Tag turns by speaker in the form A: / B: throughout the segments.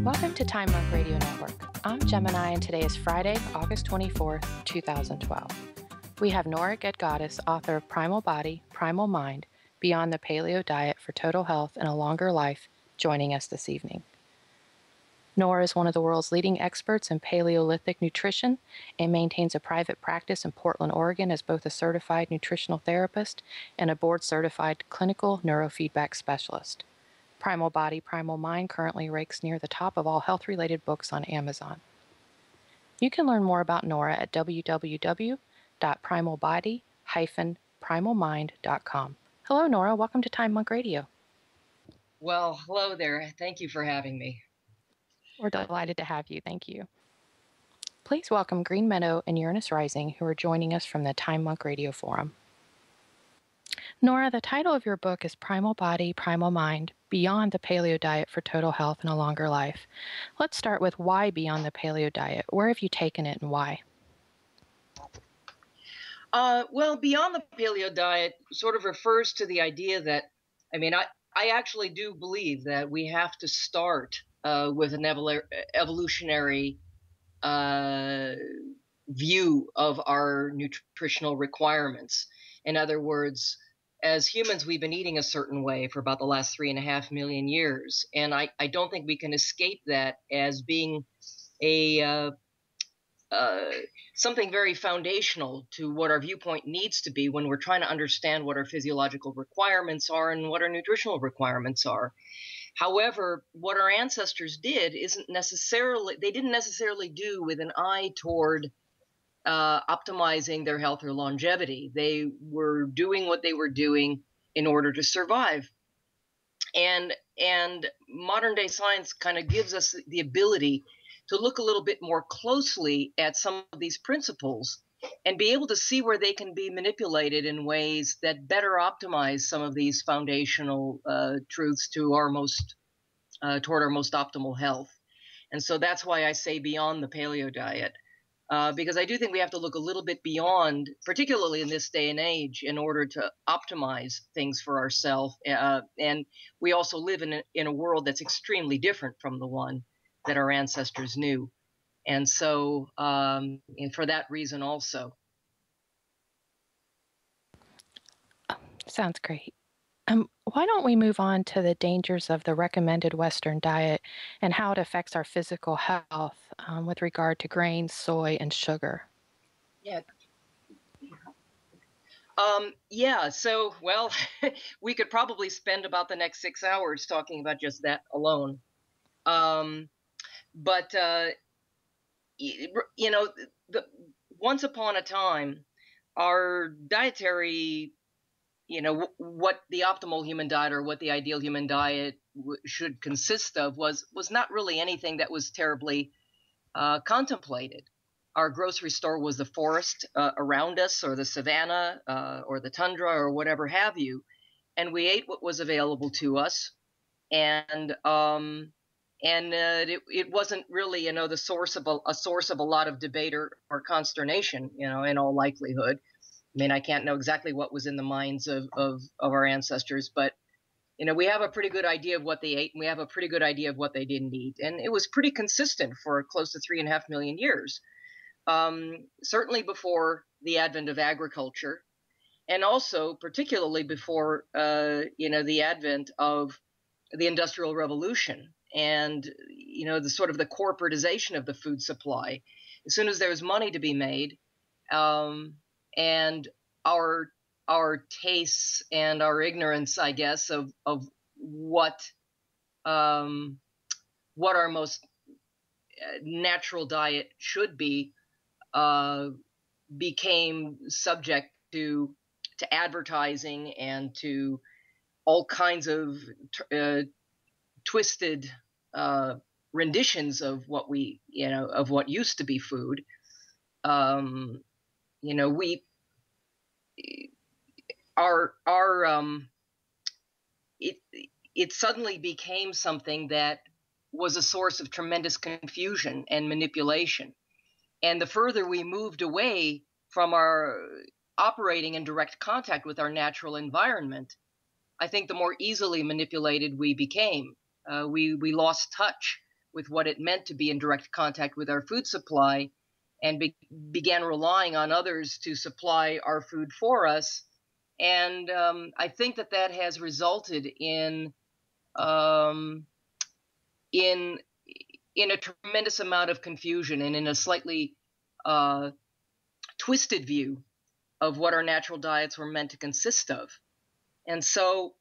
A: Welcome to Time Monk Radio Network. I'm Gemini, and today is Friday, August 24th, 2012. We have Nora Gedgaudas, author of Primal Body, Primal Mind, Beyond the Paleo Diet for Total Health and a Longer Life, joining us this evening. Nora is one of the world's leading experts in Paleolithic nutrition and maintains a private practice in Portland, Oregon as both a certified nutritional therapist and a board-certified clinical neurofeedback specialist. Primal Body, Primal Mind currently ranks near the top of all health-related books on Amazon. You can learn more about Nora at www.primalbody-primalmind.com. Hello, Nora. Welcome to Time Monk Radio.
B: Well, hello there. Thank you for having me.
A: We're delighted to have you. Thank you. Please welcome Green Meadow and Uranus Rising, who are joining us from the Time Monk Radio Forum. Nora, the title of your book is Primal Body, Primal Mind, Beyond the Paleo Diet for Total Health and a Longer Life. Let's start with why Beyond the Paleo Diet. Where have you taken it and why?
B: Well, Beyond the Paleo Diet sort of refers to the idea that, I actually do believe that we have to start with an evolutionary view of our nutritional requirements. In other words, as humans, we've been eating a certain way for about the last 3.5 million years. And I don't think we can escape that as being something very foundational to what our viewpoint needs to be when we're trying to understand what our physiological requirements are and what our nutritional requirements are. However, what our ancestors did didn't necessarily do with an eye toward optimizing their health or longevity. They were doing what they were doing in order to survive. And modern day science kind of gives us the ability to look a little bit more closely at some of these principles and be able to see where they can be manipulated in ways that better optimize some of these foundational truths to toward our most optimal health. And so that's why I say beyond the paleo diet. Because I do think we have to look a little bit beyond, particularly in this day and age, in order to optimize things for ourselves. And we also live in a world that's extremely different from the one that our ancestors knew. And so, and for that reason also.
A: Sounds great. Why don't we move on to the dangers of the recommended Western diet and how it affects our physical health with regard to grains, soy, and sugar?
B: Yeah. So, well, we could probably spend about the next 6 hours talking about just that alone. Once upon a time, our dietary what the optimal human diet or what the ideal human diet should consist of was not really anything that was terribly contemplated. Our grocery store was the forest around us, or the savanna, or the tundra, or whatever have you, and we ate what was available to us, and it wasn't really the source of a lot of debate or consternation, in all likelihood. I mean, I can't know exactly what was in the minds of our ancestors, but, we have a pretty good idea of what they ate, and we have a pretty good idea of what they didn't eat. And it was pretty consistent for close to 3.5 million years, certainly before the advent of agriculture, and also particularly before, the advent of the Industrial Revolution and, the sort of the corporatization of the food supply. As soon as there was money to be made, and our tastes and our ignorance, I guess, of what our most natural diet should be, became subject to advertising and to all kinds of twisted renditions of what of what used to be food. It suddenly became something that was a source of tremendous confusion and manipulation. And the further we moved away from our operating in direct contact with our natural environment, I think the more easily manipulated we became. We lost touch with what it meant to be in direct contact with our food supply, and began relying on others to supply our food for us. And I think that has resulted um, in a tremendous amount of confusion and in a slightly twisted view of what our natural diets were meant to consist of. And so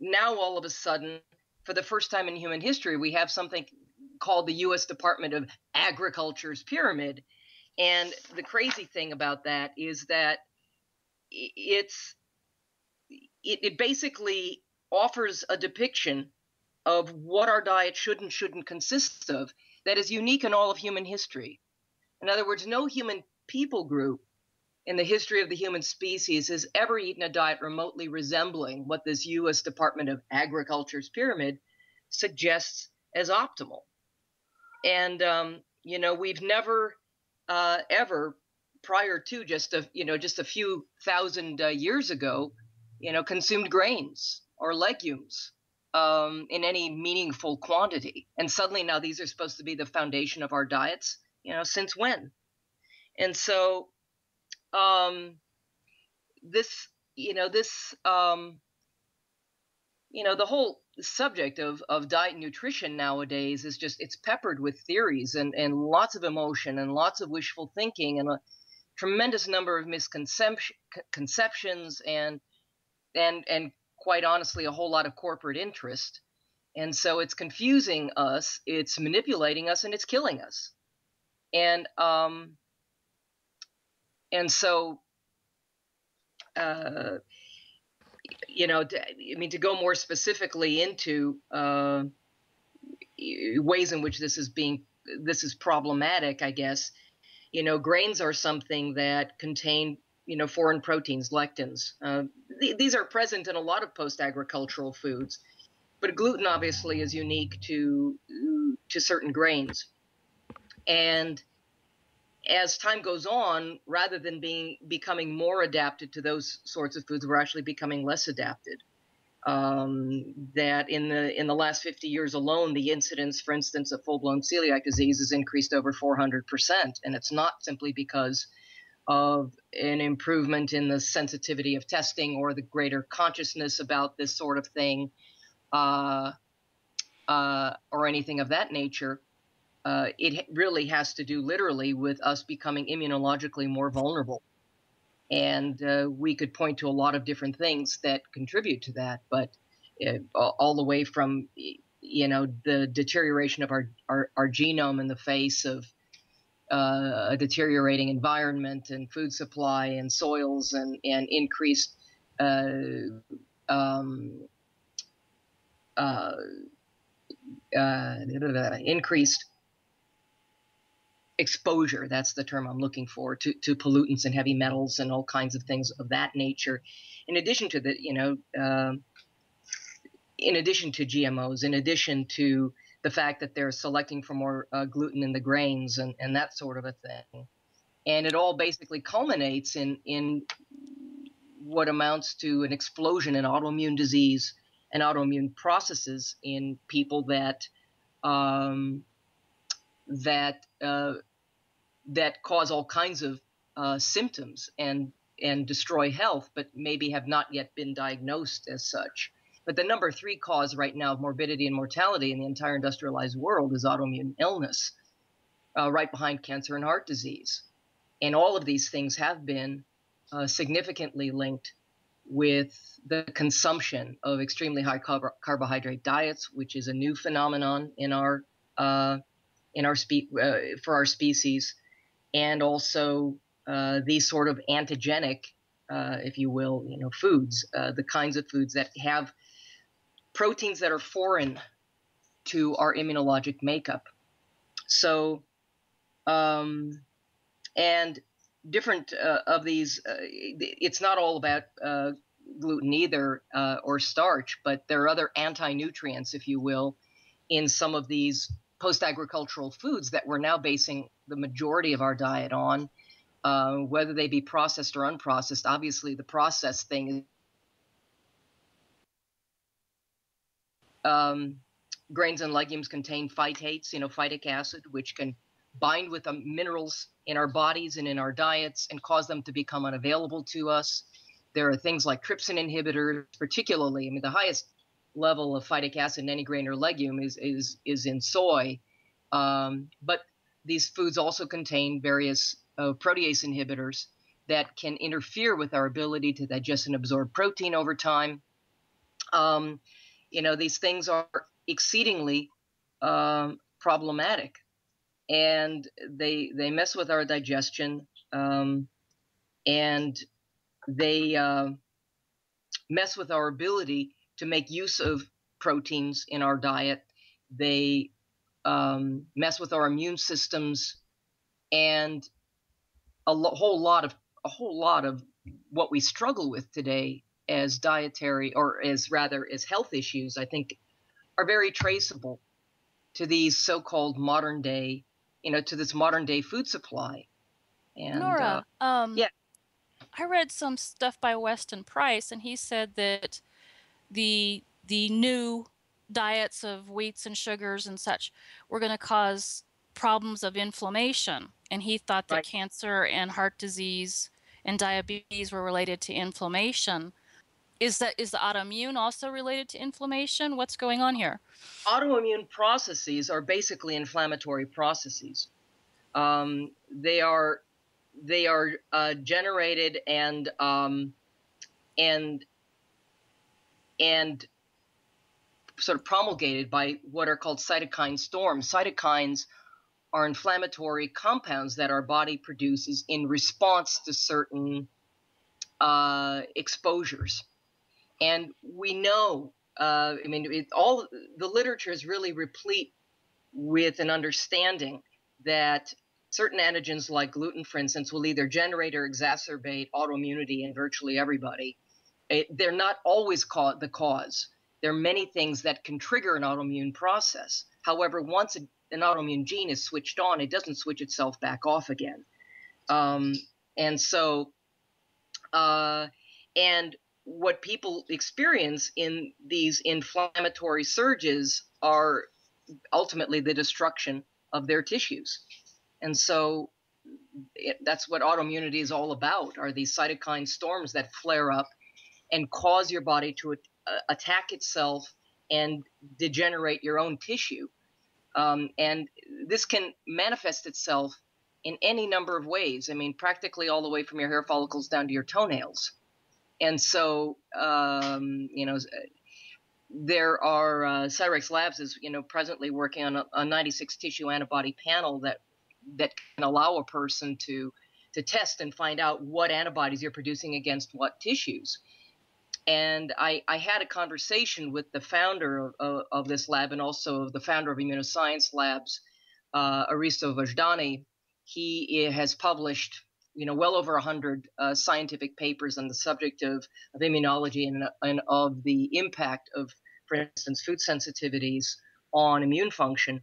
B: now all of a sudden, for the first time in human history, we have something called the U.S. Department of Agriculture's pyramid. And the crazy thing about that is that it basically offers a depiction of what our diet should and shouldn't consist of that is unique in all of human history. In other words, no human people group in the history of the human species has ever eaten a diet remotely resembling what this U.S. Department of Agriculture's pyramid suggests as optimal. And we've never ever, prior to just a few thousand years ago, consumed grains or legumes in any meaningful quantity. And suddenly now these are supposed to be the foundation of our diets. Since when? And so the whole subject of diet and nutrition nowadays is it's peppered with theories and lots of emotion and lots of wishful thinking and a tremendous number of misconceptions and quite honestly a whole lot of corporate interest. And so it's confusing us, it's manipulating us, and it's killing us. And so to go more specifically into ways in which this is problematic, I guess, grains are something that contain, foreign proteins, lectins. These are present in a lot of post-agricultural foods, but gluten obviously is unique to certain grains. And as time goes on, rather than becoming more adapted to those sorts of foods, we're actually becoming less adapted. That in the last 50 years alone, the incidence, for instance, of full-blown celiac disease has increased over 400%, and it's not simply because of an improvement in the sensitivity of testing or the greater consciousness about this sort of thing, or anything of that nature. It really has to do literally with us becoming immunologically more vulnerable. And we could point to a lot of different things that contribute to that, but all the way from, the deterioration of our genome in the face of a deteriorating environment and food supply and soils and increased increased exposure, that's the term I'm looking for, to pollutants and heavy metals and all kinds of things of that nature. In addition to in addition to GMOs, in addition to the fact that they're selecting for more gluten in the grains and that sort of a thing. And it all basically culminates in what amounts to an explosion in autoimmune disease and autoimmune processes in people that cause all kinds of symptoms and destroy health, but maybe have not yet been diagnosed as such. But the number 3 cause right now of morbidity and mortality in the entire industrialized world is autoimmune illness, right behind cancer and heart disease. And all of these things have been significantly linked with the consumption of extremely high carbohydrate diets, which is a new phenomenon for our species, and also these sort of antigenic, if you will, foods, the kinds of foods that have proteins that are foreign to our immunologic makeup. So, and different of these, it's not all about gluten either, or starch, but there are other anti-nutrients, if you will, in some of these post-agricultural foods that we're now basing the majority of our diet on, whether they be processed or unprocessed. Obviously, the processed thing is Grains and legumes contain phytates, phytic acid, which can bind with the minerals in our bodies and in our diets and cause them to become unavailable to us. There are things like trypsin inhibitors, particularly. I mean, the highest level of phytic acid in any grain or legume is in soy, but these foods also contain various protease inhibitors that can interfere with our ability to digest and absorb protein over time. These things are exceedingly problematic, and they mess with our digestion, and they mess with our ability to make use of proteins in our diet. They mess with our immune systems, and a whole lot of what we struggle with today as dietary, or as rather as health issues, I think, are very traceable to these so-called modern day, to this modern day food supply. And
C: Nora,
B: yeah,
C: I read some stuff by Weston Price, and he said that the new diets of wheats and sugars and such were going to cause problems of inflammation, and he thought that
B: right.
C: cancer and heart disease and diabetes were related to inflammation. Is the autoimmune also related to inflammation? What's going on here?
B: Autoimmune processes are basically inflammatory processes. They are generated and sort of promulgated by what are called cytokine storms. Cytokines are inflammatory compounds that our body produces in response to certain exposures. And we know, all the literature is really replete with an understanding that certain antigens like gluten, for instance, will either generate or exacerbate autoimmunity in virtually everybody. They're not always the cause. There are many things that can trigger an autoimmune process. However, once an autoimmune gene is switched on, it doesn't switch itself back off again. And what people experience in these inflammatory surges are ultimately the destruction of their tissues. And so that's what autoimmunity is all about, are these cytokine storms that flare up and cause your body to attack itself and degenerate your own tissue. And this can manifest itself in any number of ways. I mean, practically all the way from your hair follicles down to your toenails. And so, there are Cyrex Labs is presently working on a 96 tissue antibody panel that can allow a person to test and find out what antibodies you're producing against what tissues. And I had a conversation with the founder of this lab, and also the founder of Immunoscience Labs, Aristo Vajdani. He has published well over 100 scientific papers on the subject of immunology and of the impact of, for instance, food sensitivities on immune function.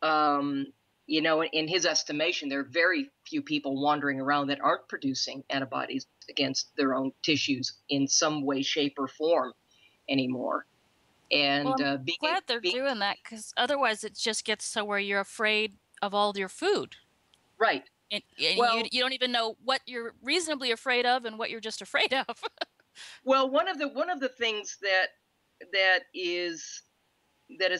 B: In his estimation, there are very few people wandering around that aren't producing antibodies against their own tissues in some way, shape, or form anymore. And
C: well, I'm glad they're doing that, because otherwise it just gets so where you're afraid of all your food.
B: Right.
C: And well, you don't even know what you're reasonably afraid of and what you're just afraid of.
B: Well, one of the things that is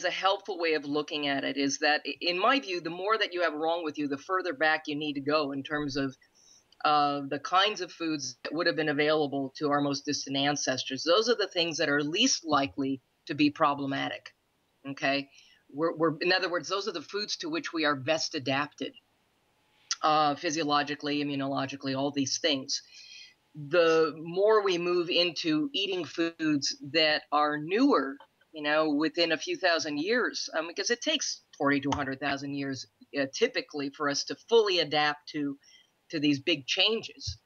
B: a helpful way of looking at it is that, in my view, the more that you have wrong with you, the further back you need to go in terms of the kinds of foods that would have been available to our most distant ancestors. Those are the things that are least likely to be problematic. Okay, we're in other words, those are the foods to which we are best adapted, physiologically, immunologically, all these things. The more we move into eating foods that are newer, within a few thousand years, because it takes 40 to 100,000 years typically for us to fully adapt to these big changes.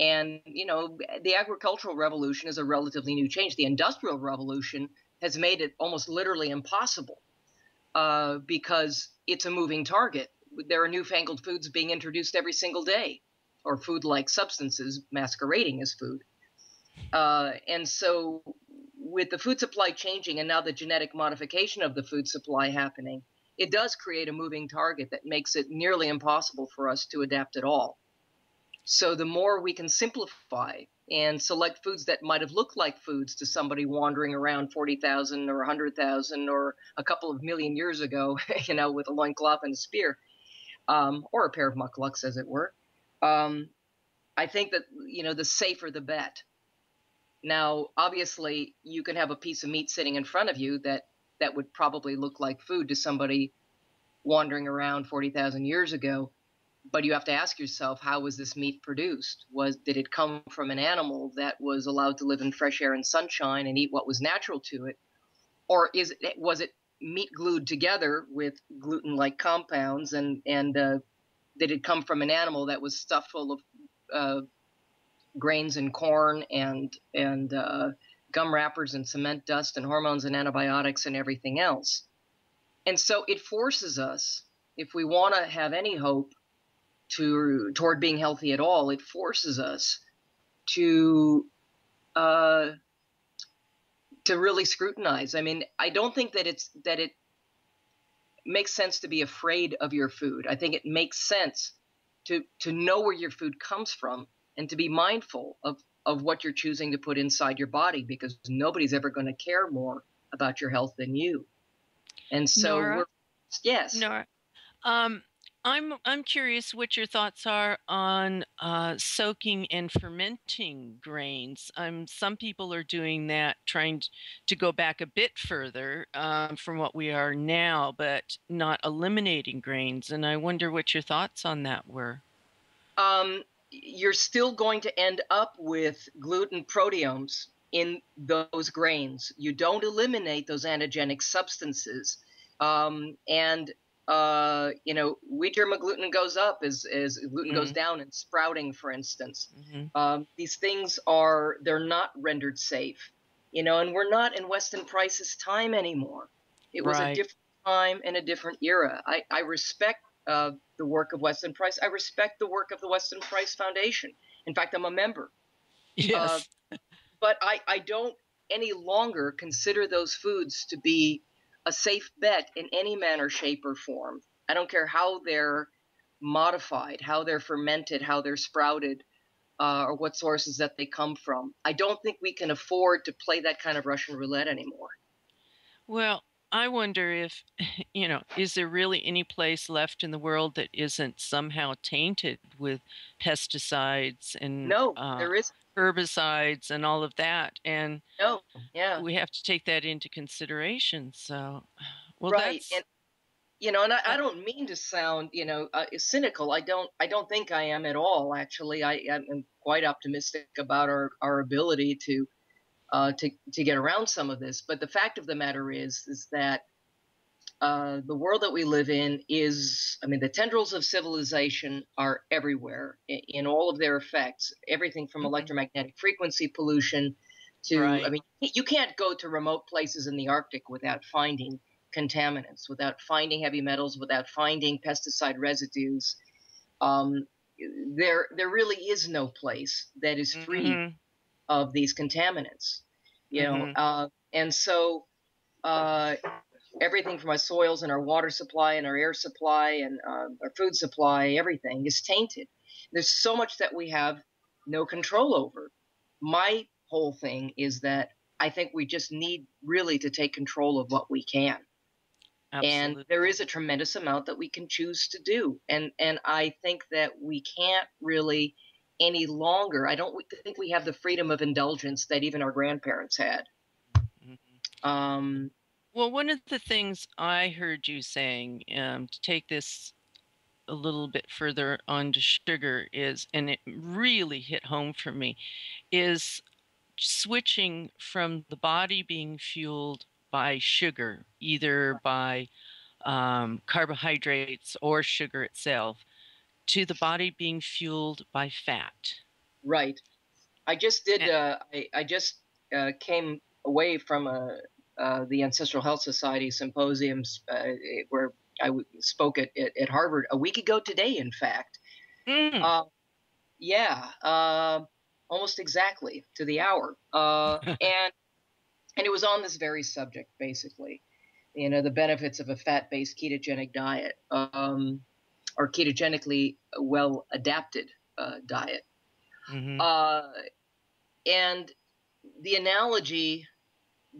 B: And, the agricultural revolution is a relatively new change. The industrial revolution has made it almost literally impossible because it's a moving target. There are newfangled foods being introduced every single day, or food-like substances masquerading as food. And so with the food supply changing and now the genetic modification of the food supply happening, it does create a moving target that makes it nearly impossible for us to adapt at all. So the more we can simplify and select foods that might have looked like foods to somebody wandering around 40,000 or 100,000 or a couple of million years ago, with a loincloth and a spear, or a pair of mucklucks, as it were, I think that, the safer the bet. Now, obviously, you can have a piece of meat sitting in front of you that would probably look like food to somebody wandering around 40,000 years ago. But you have to ask yourself, how was this meat produced? Did it come from an animal that was allowed to live in fresh air and sunshine and eat what was natural to it? Or was it meat glued together with gluten-like compounds? And did it come from an animal that was stuffed full of grains and corn and gum wrappers and cement dust and hormones and antibiotics and everything else? And so it forces us, if we want to have any hope toward being healthy at all, it forces us to really scrutinize. I mean, I don't think that it makes sense to be afraid of your food. I think it makes sense to know where your food comes from and to be mindful of what you're choosing to put inside your body, because nobody's ever going to care more about your health than you. And so,
D: Nora?
B: Yes.
D: Nora, I'm curious what your thoughts are on soaking and fermenting grains. Some people are doing that, trying to go back a bit further from what we are now, but not eliminating grains. And I wonder what your thoughts on that were.
B: You're still going to end up with gluten proteomes in those grains. You don't eliminate those antigenic substances. Wheat germ gluten goes up as gluten goes down in sprouting, for instance. These things they're not rendered safe, and we're not in Weston Price's time anymore. It was a different time and a different era. I respect the work of Weston Price. I respect the work of the Weston Price Foundation. In fact, I'm a member.
D: Yes.
B: But I don't any longer consider those foods to be a safe bet in any manner, shape, or form. I don't care how they're modified, how they're fermented, how they're sprouted, or what sources that they come from. I don't think we can afford to play that kind of Russian roulette anymore.
D: Well, I wonder if, is there really any place left in the world that isn't somehow tainted with pesticides and
B: No, there isn't.
D: Herbicides and all of that? And
B: no, yeah,
D: we have to take that into consideration. So, well,
B: right.
D: that's
B: And I don't mean to sound cynical. I don't think I am at all. Actually, I'm quite optimistic about our ability to get around some of this. But the fact of the matter is that the world that we live in the tendrils of civilization are everywhere in all of their effects. Everything from electromagnetic frequency pollution to, you can't go to remote places in the Arctic without finding contaminants, without finding heavy metals, without finding pesticide residues. There really is no place that is free of these contaminants, and so everything from our soils and our water supply and our air supply and our food supply, everything is tainted. There's so much that we have no control over. My whole thing is that I think we just need really to take control of what we can.
D: Absolutely.
B: And there is a tremendous amount that we can choose to do. And I think that we can't really any longer. I don't think we have the freedom of indulgence that even our grandparents had.
D: Well, one of the things I heard you saying, to take this a little bit further on to sugar is, and it really hit home for me, is switching from the body being fueled by sugar, either by carbohydrates or sugar itself, to the body being fueled by fat.
B: Right. I just did. I just came away from the Ancestral Health Society symposiums where I spoke at Harvard a week ago today. In fact, almost exactly to the hour. And it was on this very subject, basically, the benefits of a fat-based ketogenic diet, or ketogenically well adapted diet.
D: Mm-hmm.
B: And the analogy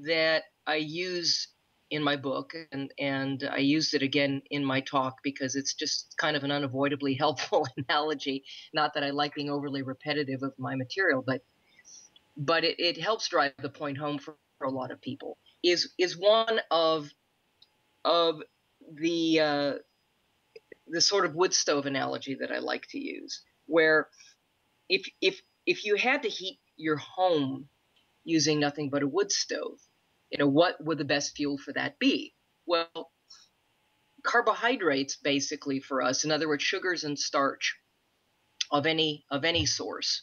B: that I use in my book, and I used it again in my talk because it's just kind of an unavoidably helpful analogy. Not that I like being overly repetitive of my material, but it helps drive the point home for a lot of people. Is one of the sort of wood stove analogy that I like to use, where if you had to heat your home using nothing but a wood stove, what would the best fuel for that be? Well, carbohydrates, basically, for us, in other words, sugars and starch of any source,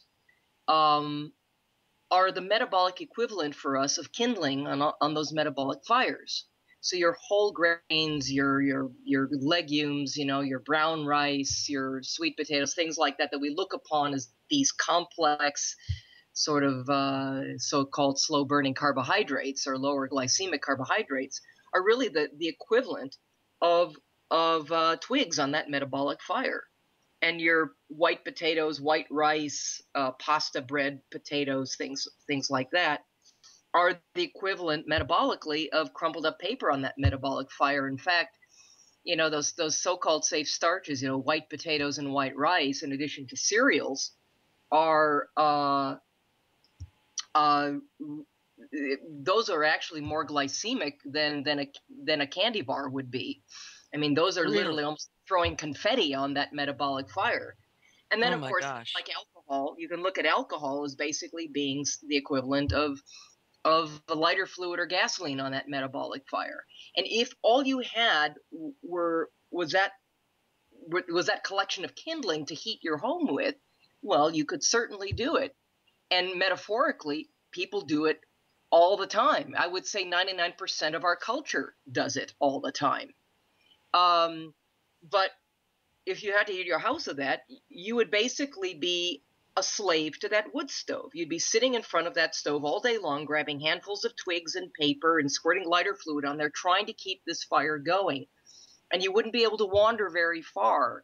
B: are the metabolic equivalent for us of kindling on those metabolic fires. So your whole grains, your legumes, your brown rice, your sweet potatoes, things like that we look upon as these complex sort of so-called slow-burning carbohydrates or lower glycemic carbohydrates, are really the equivalent of twigs on that metabolic fire. And your white potatoes, white rice, pasta bread, potatoes, things like that, are the equivalent metabolically of crumpled up paper on that metabolic fire. In fact, those so-called safe starches, white potatoes and white rice, in addition to cereals, are those are actually more glycemic than a candy bar would be. I mean, those are literally almost throwing confetti on that metabolic fire. And then, of course, like alcohol, you can look at alcohol as basically being the equivalent of a lighter fluid or gasoline on that metabolic fire. And if all you had was that collection of kindling to heat your home with, well, you could certainly do it. And metaphorically, people do it all the time. I would say 99% of our culture does it all the time. But if you had to heat your house with that, you would basically be a slave to that wood stove. You'd be sitting in front of that stove all day long, grabbing handfuls of twigs and paper and squirting lighter fluid on there, trying to keep this fire going. And you wouldn't be able to wander very far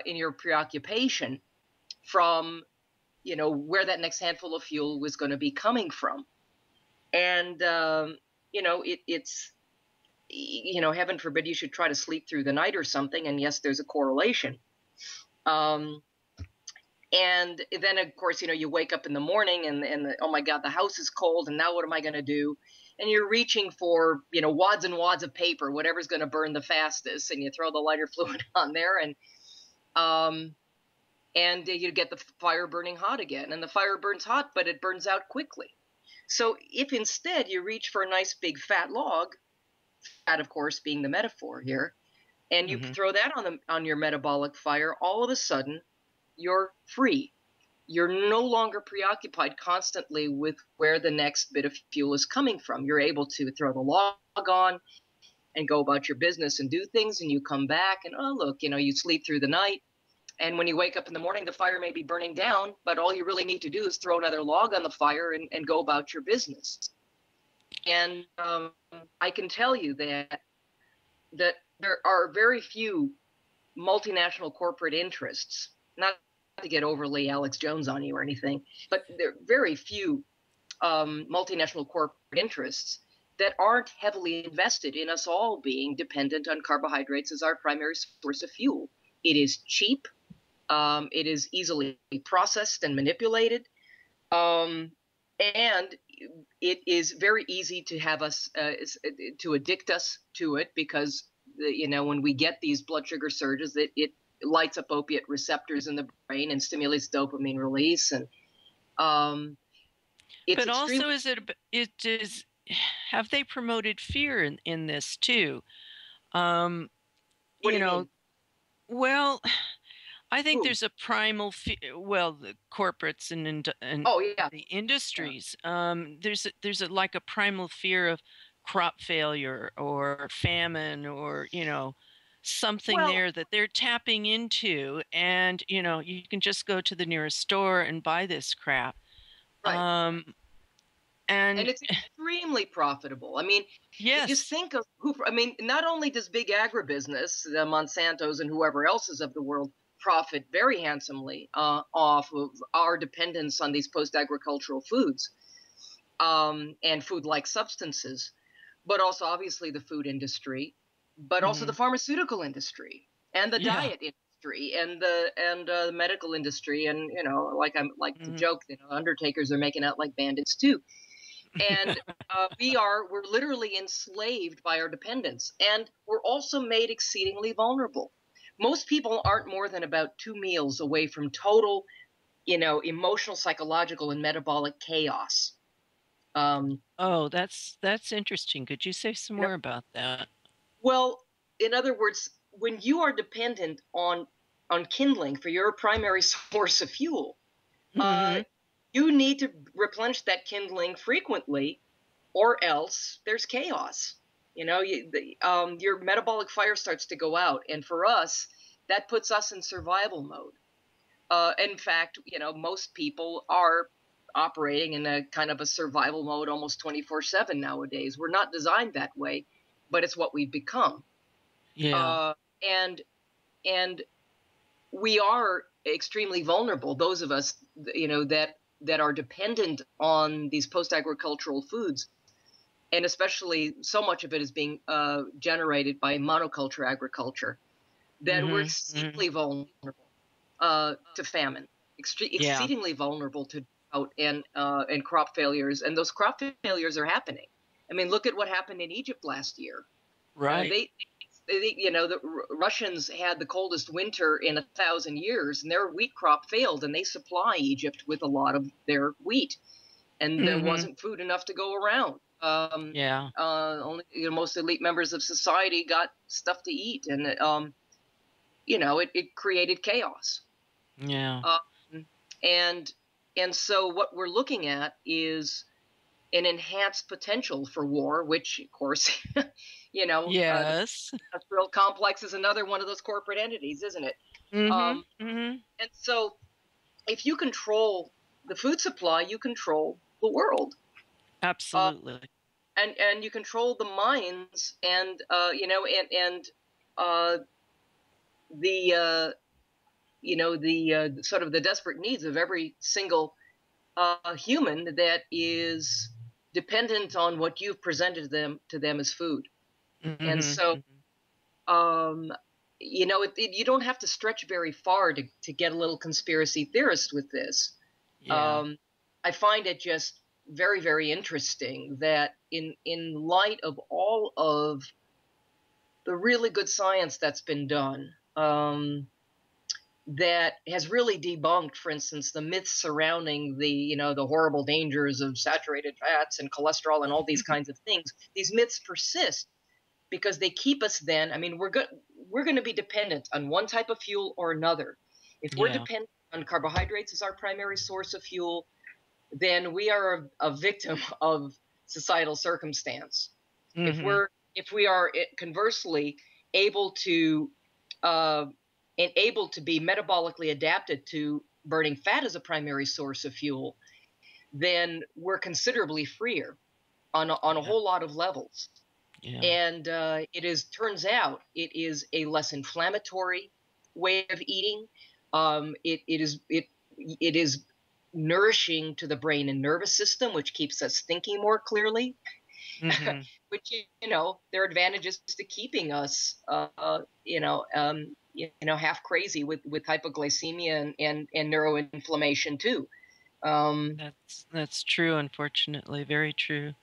B: in your preoccupation from where that next handful of fuel was going to be coming from. And it's heaven forbid you should try to sleep through the night or something, and yes, there's a correlation. And then, of course, you wake up in the morning and oh my God, the house is cold, and now what am I going to do? And you're reaching for wads and wads of paper, whatever's going to burn the fastest, and you throw the lighter fluid on there, and you get the fire burning hot again. And the fire burns hot, but it burns out quickly. So if instead you reach for a nice big fat log, fat, of course, being the metaphor here, and you throw that on your metabolic fire, all of a sudden you're free. You're no longer preoccupied constantly with where the next bit of fuel is coming from. You're able to throw the log on and go about your business and do things, and you come back and, oh, look, you sleep through the night. And when you wake up in the morning, the fire may be burning down, but all you really need to do is throw another log on the fire and go about your business. And I can tell you that there are very few multinational corporate interests, not to get overly Alex Jones on you or anything, but there are very few multinational corporate interests that aren't heavily invested in us all being dependent on carbohydrates as our primary source of fuel. It is cheap. It is easily processed and manipulated. And it is very easy to have us, to addict us to it, because, when we get these blood sugar surges, it lights up opiate receptors in the brain and stimulates dopamine release. And
D: but also, have they promoted fear in this too?
B: What do you mean?
D: Well, I think there's a primal the corporates and the industries. Yeah. There's like a primal fear of crop failure or famine or something there that they're tapping into, and you can just go to the nearest store and buy this crap.
B: Right. And it's extremely profitable. I mean,
D: Yes.
B: just think of not only does big agribusiness, the Monsantos and whoever else is of the world, profit very handsomely off of our dependence on these post-agricultural foods and food-like substances, but also obviously the food industry, but also the pharmaceutical industry and the diet industry and the medical industry, and like I like to joke, undertakers are making out like bandits too. And we're literally enslaved by our dependence, and we're also made exceedingly vulnerable. Most people aren't more than about 2 meals away from total, emotional, psychological, and metabolic chaos.
D: Oh, that's interesting. Could you say some more about that?
B: Well, in other words, when you are dependent on kindling for your primary source of fuel, you need to replenish that kindling frequently, or else there's chaos. Your metabolic fire starts to go out, and for us, that puts us in survival mode. In fact, most people are operating in a kind of a survival mode almost 24/7 nowadays. We're not designed that way, but it's what we've become.
D: Yeah.
B: And we are extremely vulnerable, those of us, that are dependent on these post-agricultural foods, and especially so much of it is being generated by monoculture agriculture, that we're exceedingly vulnerable to famine, exceedingly vulnerable to drought and crop failures, and those crop failures are happening. I mean, look at what happened in Egypt last year.
D: Right.
B: The Russians had the coldest winter in 1,000 years, and their wheat crop failed, and they supply Egypt with a lot of their wheat, and there wasn't food enough to go around. Only most elite members of society got stuff to eat, and it created chaos.
D: Yeah.
B: And so what we're looking at is an enhanced potential for war, which of course,
D: yes,
B: industrial complex is another one of those corporate entities, isn't it? And so if you control the food supply, you control the world.
D: Absolutely.
B: And you control the minds, and the sort of the desperate needs of every single human that is dependent on what you've presented to them as food. And so you don't have to stretch very far to get a little conspiracy theorist with this. I find it just very, very interesting that in light of all of the really good science that's been done, that has really debunked, for instance, the myths surrounding the horrible dangers of saturated fats and cholesterol and all these kinds of things. These myths persist because they keep us then. I mean, we're going to be dependent on one type of fuel or another. If we're dependent on carbohydrates as our primary source of fuel, then we are a victim of societal circumstance. If we are conversely able to be metabolically adapted to burning fat as a primary source of fuel, then we're considerably freer on a whole lot of levels. And turns out it is a less inflammatory way of eating. It is nourishing to the brain and nervous system, which keeps us thinking more clearly. Which there are advantages to keeping us half crazy with hypoglycemia and neuroinflammation too.
D: That's true, unfortunately, very true.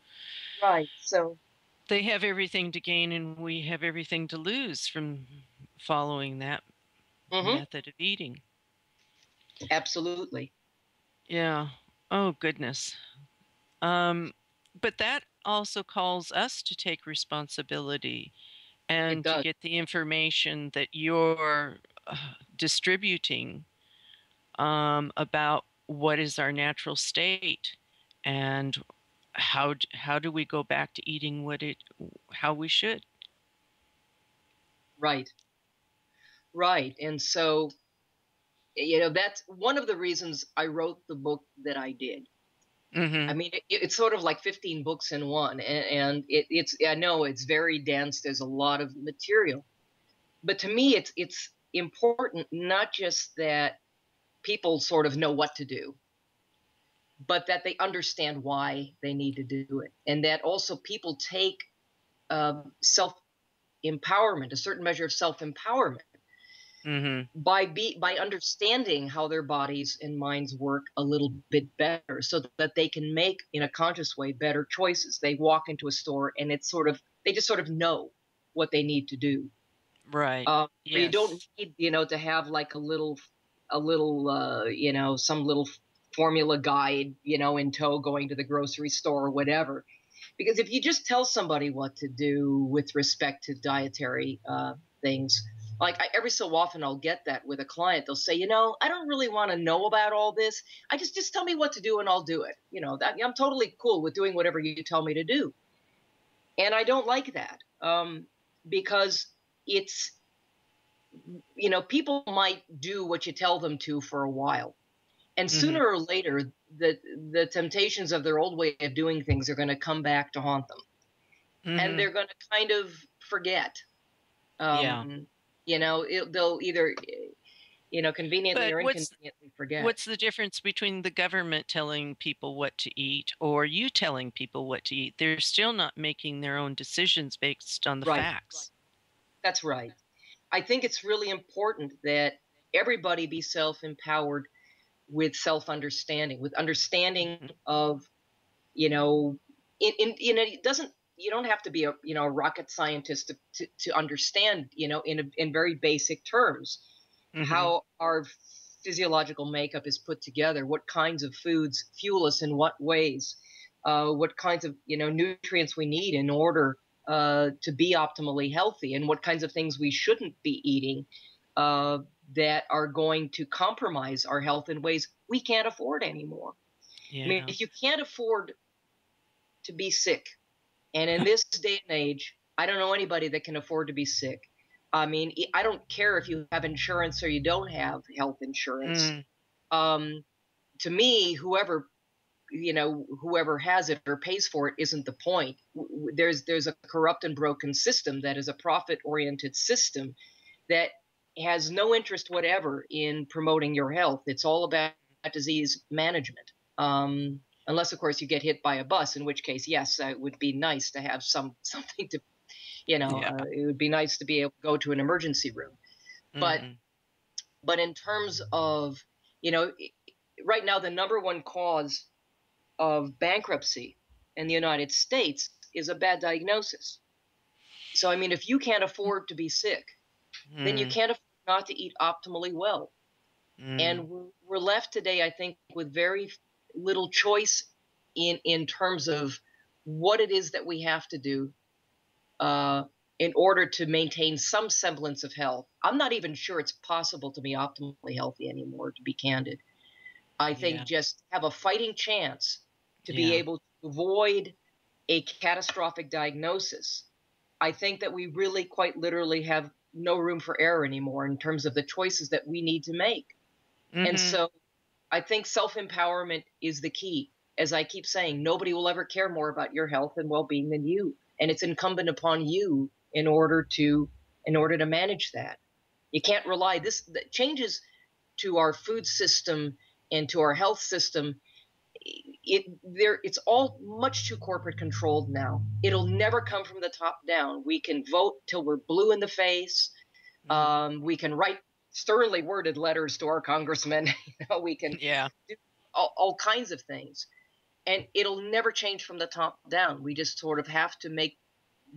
B: Right. So
D: they have everything to gain and we have everything to lose from following that method of eating.
B: Absolutely.
D: Yeah. Oh, goodness. But that also calls us to take responsibility and to get the information that you're distributing about what is our natural state and how do we go back to eating how we should.
B: Right. And so that's one of the reasons I wrote the book that I did. I mean, it's sort of like 15 books in one, and it's I know it's very dense. There's a lot of material, but to me, it's important not just that people sort of know what to do, but that they understand why they need to do it, and that also people take self empowerment, a certain measure of self empowerment, by understanding how their bodies and minds work a little bit better, so that they can make in a conscious way better choices. They walk into a store and it's sort of they just sort of know what they need to do.
D: Right.
B: Where you don't
D: Yes.
B: need, to have like some little formula guide, in tow going to the grocery store or whatever. Because if you just tell somebody what to do with respect to dietary things, like every so often I'll get that with a client. They'll say, I don't really want to know about all this. I just tell me what to do and I'll do it. That I'm totally cool with doing whatever you tell me to do. And I don't like that because it's, people might do what you tell them to for a while. And sooner or later, the temptations of their old way of doing things are going to come back to haunt them. And they're going to kind of forget.
D: Yeah.
B: They'll either, conveniently
D: But
B: or inconveniently forget.
D: what's the difference between the government telling people what to eat or you telling people what to eat? They're still not making their own decisions based on the facts.
B: That's right. I think it's really important that everybody be self-empowered with self-understanding, with understanding of, it doesn't, you don't have to be a rocket scientist to understand, in very basic terms, how our physiological makeup is put together, what kinds of foods fuel us in what ways, what kinds of, nutrients we need in order to be optimally healthy, and what kinds of things we shouldn't be eating that are going to compromise our health in ways we can't afford anymore.
D: Yeah.
B: I mean, if you can't afford to be sick, and in this day and age, I don't know anybody that can afford to be sick. I mean, I don't care if you have insurance or you don't have health insurance. To me, whoever has it or pays for it isn't the point. There's a corrupt and broken system that is a profit-oriented system that has no interest whatever in promoting your health. It's all about disease management. Unless, of course, you get hit by a bus, in which case, yes, it would be nice to have something to, it would be nice to be able to go to an emergency room. But in terms of, right now, the number one cause of bankruptcy in the United States is a bad diagnosis. So, I mean, if you can't afford to be sick, then you can't afford not to eat optimally well. And we're left today, I think, with very little choice in terms of what it is that we have to do in order to maintain some semblance of health. I'm not even sure it's possible to be optimally healthy anymore, to be candid. I think just have a fighting chance to be able to avoid a catastrophic diagnosis. I think that we really quite literally have no room for error anymore in terms of the choices that we need to make. And so I think self-empowerment is the key. As I keep saying, nobody will ever care more about your health and well-being than you. And it's incumbent upon you in order to manage that. You can't rely the changes to our food system and to our health system. It's all much too corporate controlled now. It'll never come from the top down. We can vote till we're blue in the face. We can write sternly worded letters to our congressmen. We can do all kinds of things, and it'll never change from the top down. We just sort of have to make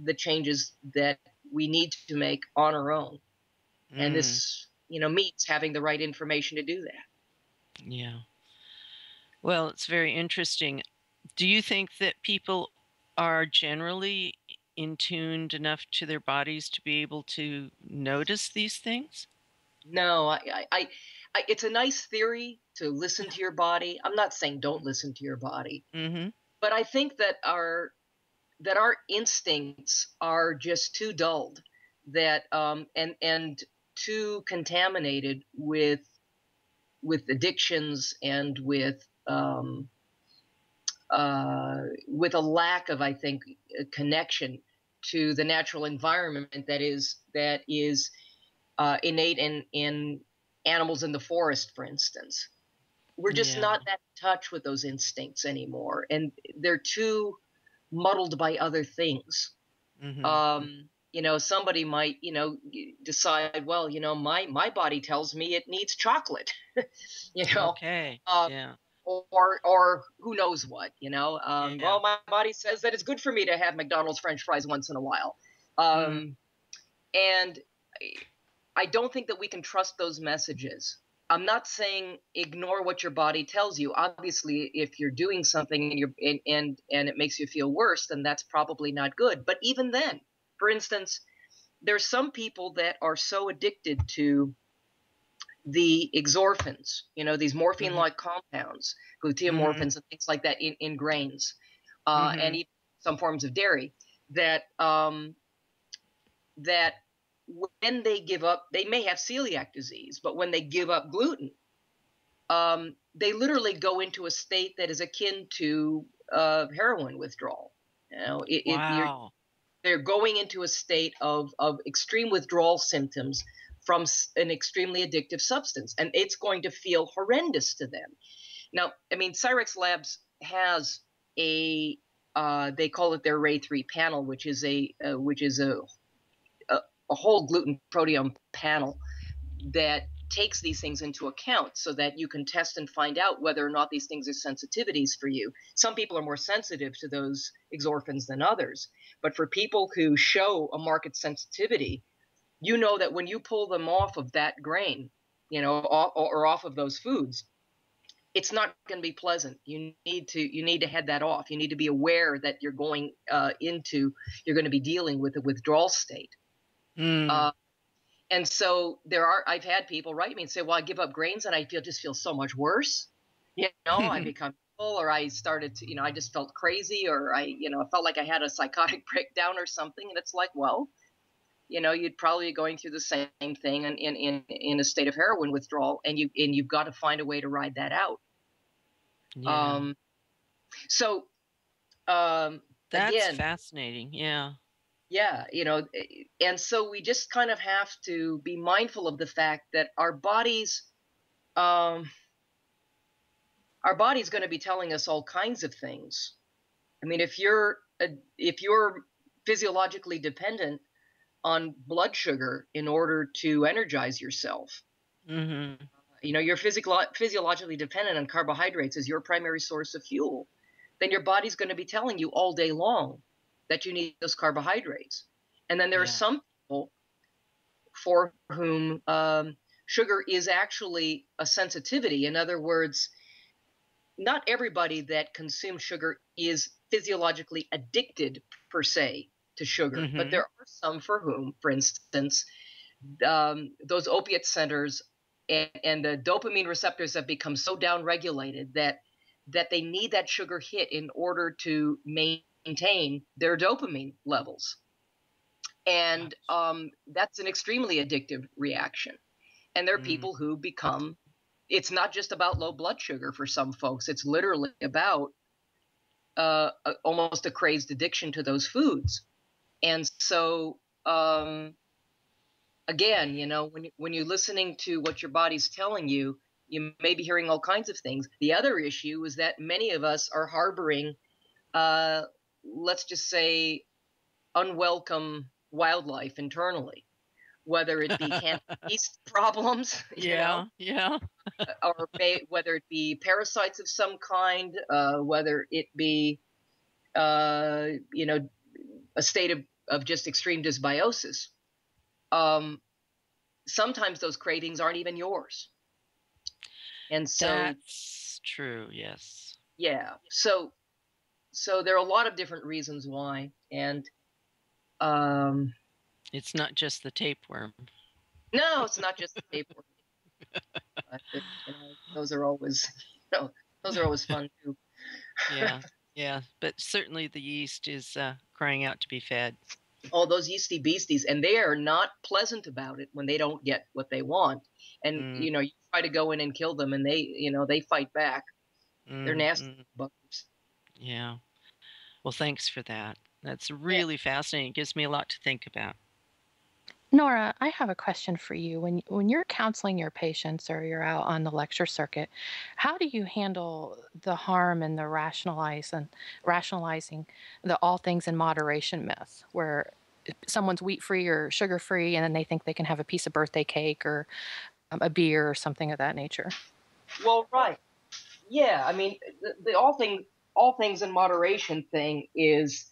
B: the changes that we need to make on our own. And this, means having the right information to do that.
D: Yeah. Well, it's very interesting. Do you think that people are generally in tuned enough to their bodies to be able to notice these things?
B: No, it's a nice theory to listen to your body. I'm not saying don't listen to your body, but I think that our instincts are just too dulled, that and too contaminated with addictions and with with a lack of, I think, a connection to the natural environment that is innate in animals in the forest, for instance. We're just not that in touch with those instincts anymore, and they're too muddled by other things. Somebody might, decide, well, my body tells me it needs chocolate,
D: Okay.
B: or who knows what, well, my body says that it's good for me to have McDonald's French fries once in a while. And I don't think that we can trust those messages. I'm not saying ignore what your body tells you. Obviously, if you're doing something and it makes you feel worse, then that's probably not good. But even then, for instance, there's some people that are so addicted to the exorphins, these morphine-like compounds, gluteomorphins and things like that in grains, and even some forms of dairy, that when they give up, they may have celiac disease, but when they give up gluten, they literally go into a state that is akin to heroin withdrawal.
D: Wow.
B: They're going into a state of extreme withdrawal symptoms from an extremely addictive substance, and it's going to feel horrendous to them. Now, I mean, Cyrex Labs has they call it their Array 3 panel, which is a whole gluten proteome panel that takes these things into account so that you can test and find out whether or not these things are sensitivities for you. Some people are more sensitive to those exorphins than others, but for people who show a marked sensitivity, you know that when you pull them off of that grain, or off of those foods, it's not going to be pleasant. You need to head that off. You need to be aware that you're going to be dealing with a withdrawal state. And so I've had people write me and say, well, I give up grains and I just feel so much worse. I become ill, or I started to, I just felt crazy, or I felt like I had a psychotic breakdown or something. And it's like, well, you'd probably be going through the same thing in a state of heroin withdrawal, and you've got to find a way to ride that out.
D: Yeah. That's
B: again,
D: fascinating. Yeah.
B: Yeah, and so we just kind of have to be mindful of the fact that our body's going to be telling us all kinds of things. I mean, if you're physiologically dependent on blood sugar in order to energize yourself, you're physiologically dependent on carbohydrates as your primary source of fuel, then your body's going to be telling you all day long that you need those carbohydrates. And then there are some people for whom sugar is actually a sensitivity. In other words, not everybody that consumes sugar is physiologically addicted per se to sugar, but there are some for whom, for instance, those opiate centers and the dopamine receptors have become so downregulated that they need that sugar hit in order to maintain their dopamine levels. And that's an extremely addictive reaction. And there are people who become, it's not just about low blood sugar for some folks. It's literally about almost a crazed addiction to those foods. And so, again, when you're listening to what your body's telling you, you may be hearing all kinds of things. The other issue is that many of us are harboring, let's just say, unwelcome wildlife internally, whether it be yeast problems, or whether it be parasites of some kind, whether it be, a state of just extreme dysbiosis. Sometimes those cravings aren't even yours. And so
D: that's true. Yes.
B: Yeah. So there are a lot of different reasons why, and
D: it's not just the tapeworm.
B: No, it's not just the tapeworm. Those are always fun too.
D: Yeah. But certainly the yeast is crying out to be fed.
B: Oh, those yeasty beasties, and they are not pleasant about it when they don't get what they want. And you try to go in and kill them, and they fight back. They're nasty buggers.
D: Yeah. Well, thanks for that. That's
B: Yeah.
D: really fascinating. It gives me a lot to think about.
A: Nora, I have a question for you. When you're counseling your patients or you're out on the lecture circuit, how do you handle the harm and the rationalizing the all things in moderation myth, where someone's wheat free or sugar free, and then they think they can have a piece of birthday cake or a beer or something of that nature?
B: Well, right. Yeah. I mean, the all things in moderation thing is,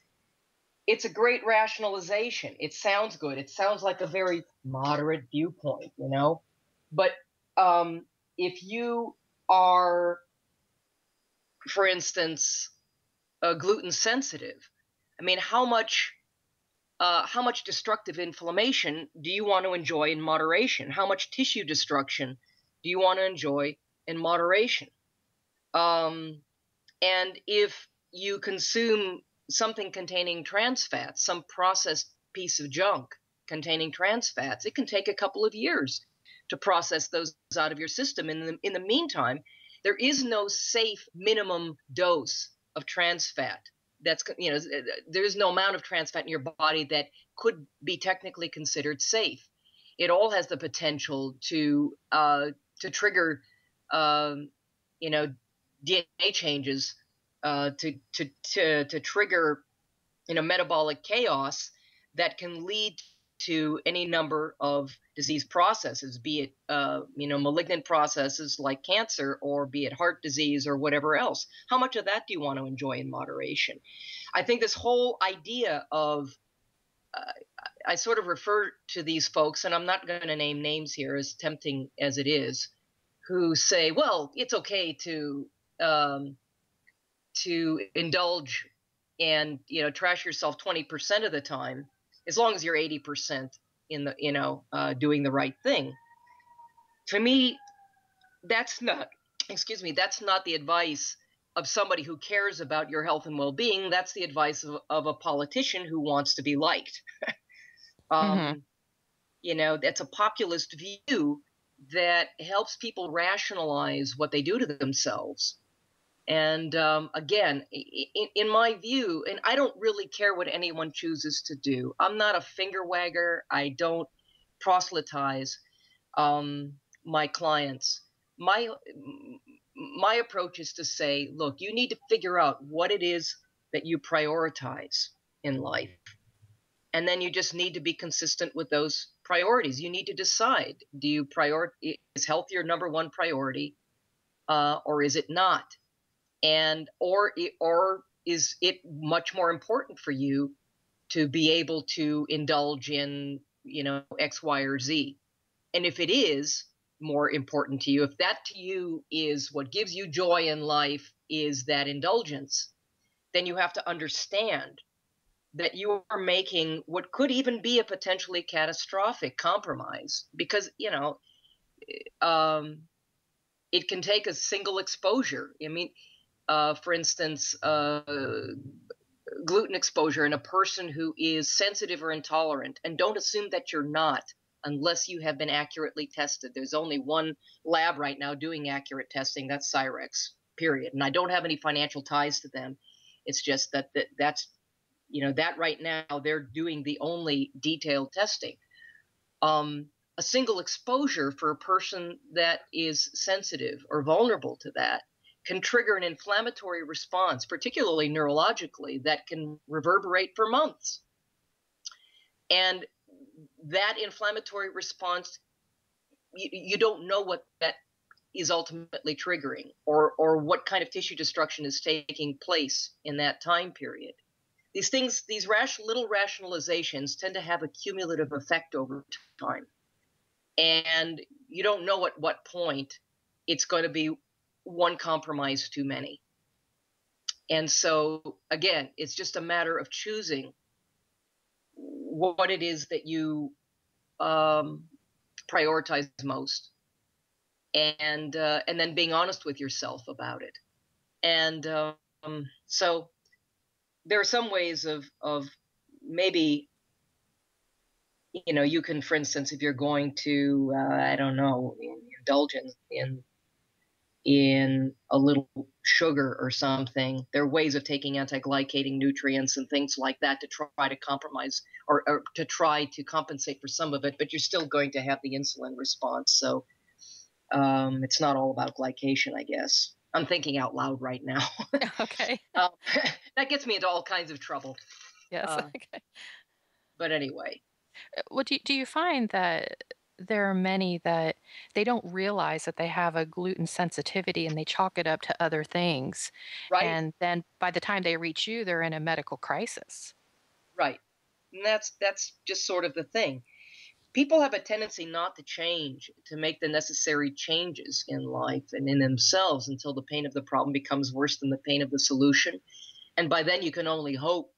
B: it's a great rationalization. It sounds good. It sounds like a very moderate viewpoint, you know? But if you are, for instance, gluten sensitive, I mean, how much destructive inflammation do you want to enjoy in moderation? How much tissue destruction do you want to enjoy in moderation? Um, and if you consume something containing trans fats, some processed piece of junk containing trans fats, it can take a couple of years to process those out of your system. In the meantime, there is no safe minimum dose of trans fat. That's, you know, there's no amount of trans fat in your body that could be technically considered safe. It all has the potential to trigger, you know, DNA changes, to trigger, you know, metabolic chaos that can lead to any number of disease processes, be it you know, malignant processes like cancer, or be it heart disease or whatever else. How much of that do you want to enjoy in moderation? I think this whole idea of I sort of refer to these folks, and I'm not going to name names here, as tempting as it is, who say, well, it's okay um, to indulge and, you know, trash yourself 20% of the time, as long as you're 80% in the, you know, doing the right thing. To me, that's not, excuse me, that's not the advice of somebody who cares about your health and well-being. That's the advice of a politician who wants to be liked.
A: Hmm.
B: You know, that's a populist view that helps people rationalize what they do to themselves. And again, in my view, and I don't really care what anyone chooses to do. I'm not a finger wagger. I don't proselytize my clients. My my approach is to say, look, you need to figure out what it is that you prioritize in life, and then you just need to be consistent with those priorities. You need to decide: do you is health your number one priority, or is it not? And or is it much more important for you to be able to indulge in, you know, X, Y, or Z? And if it is more important to you, if that to you is what gives you joy in life, is that indulgence, then you have to understand that you are making what could even be a potentially catastrophic compromise, because, you know, um, it can take a single exposure. I mean, for instance, gluten exposure in a person who is sensitive or intolerant, and don't assume that you're not unless you have been accurately tested. There's only one lab right now doing accurate testing, that's Cyrex, period. And I don't have any financial ties to them. It's just that's, you know, that right now they're doing the only detailed testing. A single exposure for a person that is sensitive or vulnerable to that can trigger an inflammatory response, particularly neurologically, that can reverberate for months. And that inflammatory response, you don't know what that is ultimately triggering, or what kind of tissue destruction is taking place in that time period. These things, these little rationalizations tend to have a cumulative effect over time. And you don't know at what point it's going to be one compromise too many. And so, again, it's just a matter of choosing what it is that you prioritize most, and then being honest with yourself about it. And so, there are some ways of maybe, you know, you can, for instance, if you're going to I don't know, indulge in in a little sugar or something. There are ways of taking anti-glycating nutrients and things like that to try to compromise or to try to compensate for some of it, but you're still going to have the insulin response. So it's not all about glycation, I guess. I'm thinking out loud right now.
C: Okay.
B: That gets me into all kinds of trouble.
C: Yes. Okay.
B: But anyway.
A: Well, do you find that there are many that they don't realize that they have a gluten sensitivity and they chalk it up to other things,
B: Right.
A: and then by the time they reach you, they're in a medical crisis?
B: Right. And that's just sort of the thing. People have a tendency not to change, to make the necessary changes in life and in themselves until the pain of the problem becomes worse than the pain of the solution. And by then you can only hope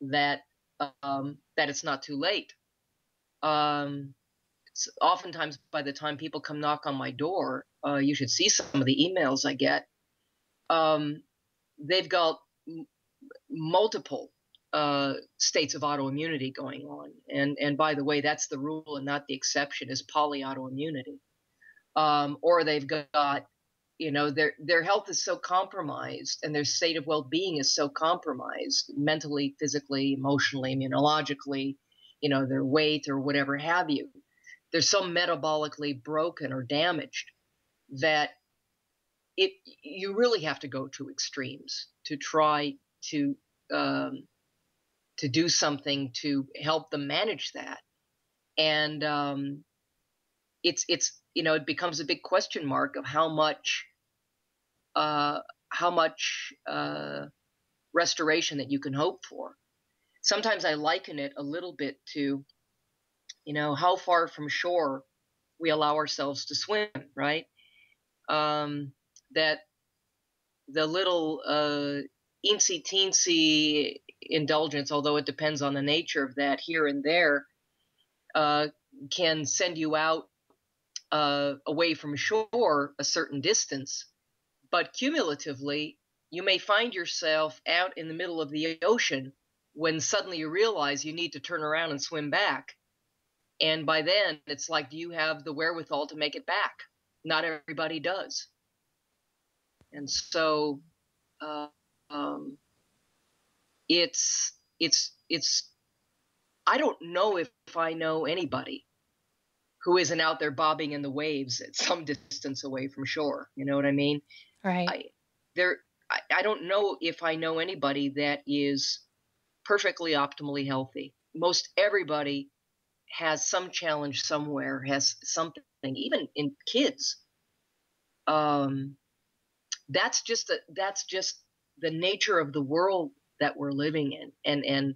B: that that it's not too late. Oftentimes by the time people come knock on my door, you should see some of the emails I get. They've got multiple states of autoimmunity going on, and by the way, that's the rule and not the exception, is polyautoimmunity. Or they've got, their health is so compromised and their state of well-being is so compromised, mentally, physically, emotionally, immunologically, their weight or whatever have you. They're so metabolically broken or damaged that you really have to go to extremes to try to do something to help them manage that. And it becomes a big question mark of how much restoration that you can hope for. Sometimes I liken it a little bit to, how far from shore we allow ourselves to swim, right? That the little eensy teensy indulgence, although it depends on the nature of that here and there, can send you out away from shore a certain distance. But cumulatively, you may find yourself out in the middle of the ocean when suddenly you realize you need to turn around and swim back. And by then, it's like, do you have the wherewithal to make it back? Not everybody does. And so it's I don't know if I know anybody who isn't out there bobbing in the waves at some distance away from shore. You know what I mean?
A: Right.
B: I don't know if I know anybody that is perfectly optimally healthy. Most everybody has some challenge somewhere, has something, even in kids. That's just the nature of the world that we're living in. And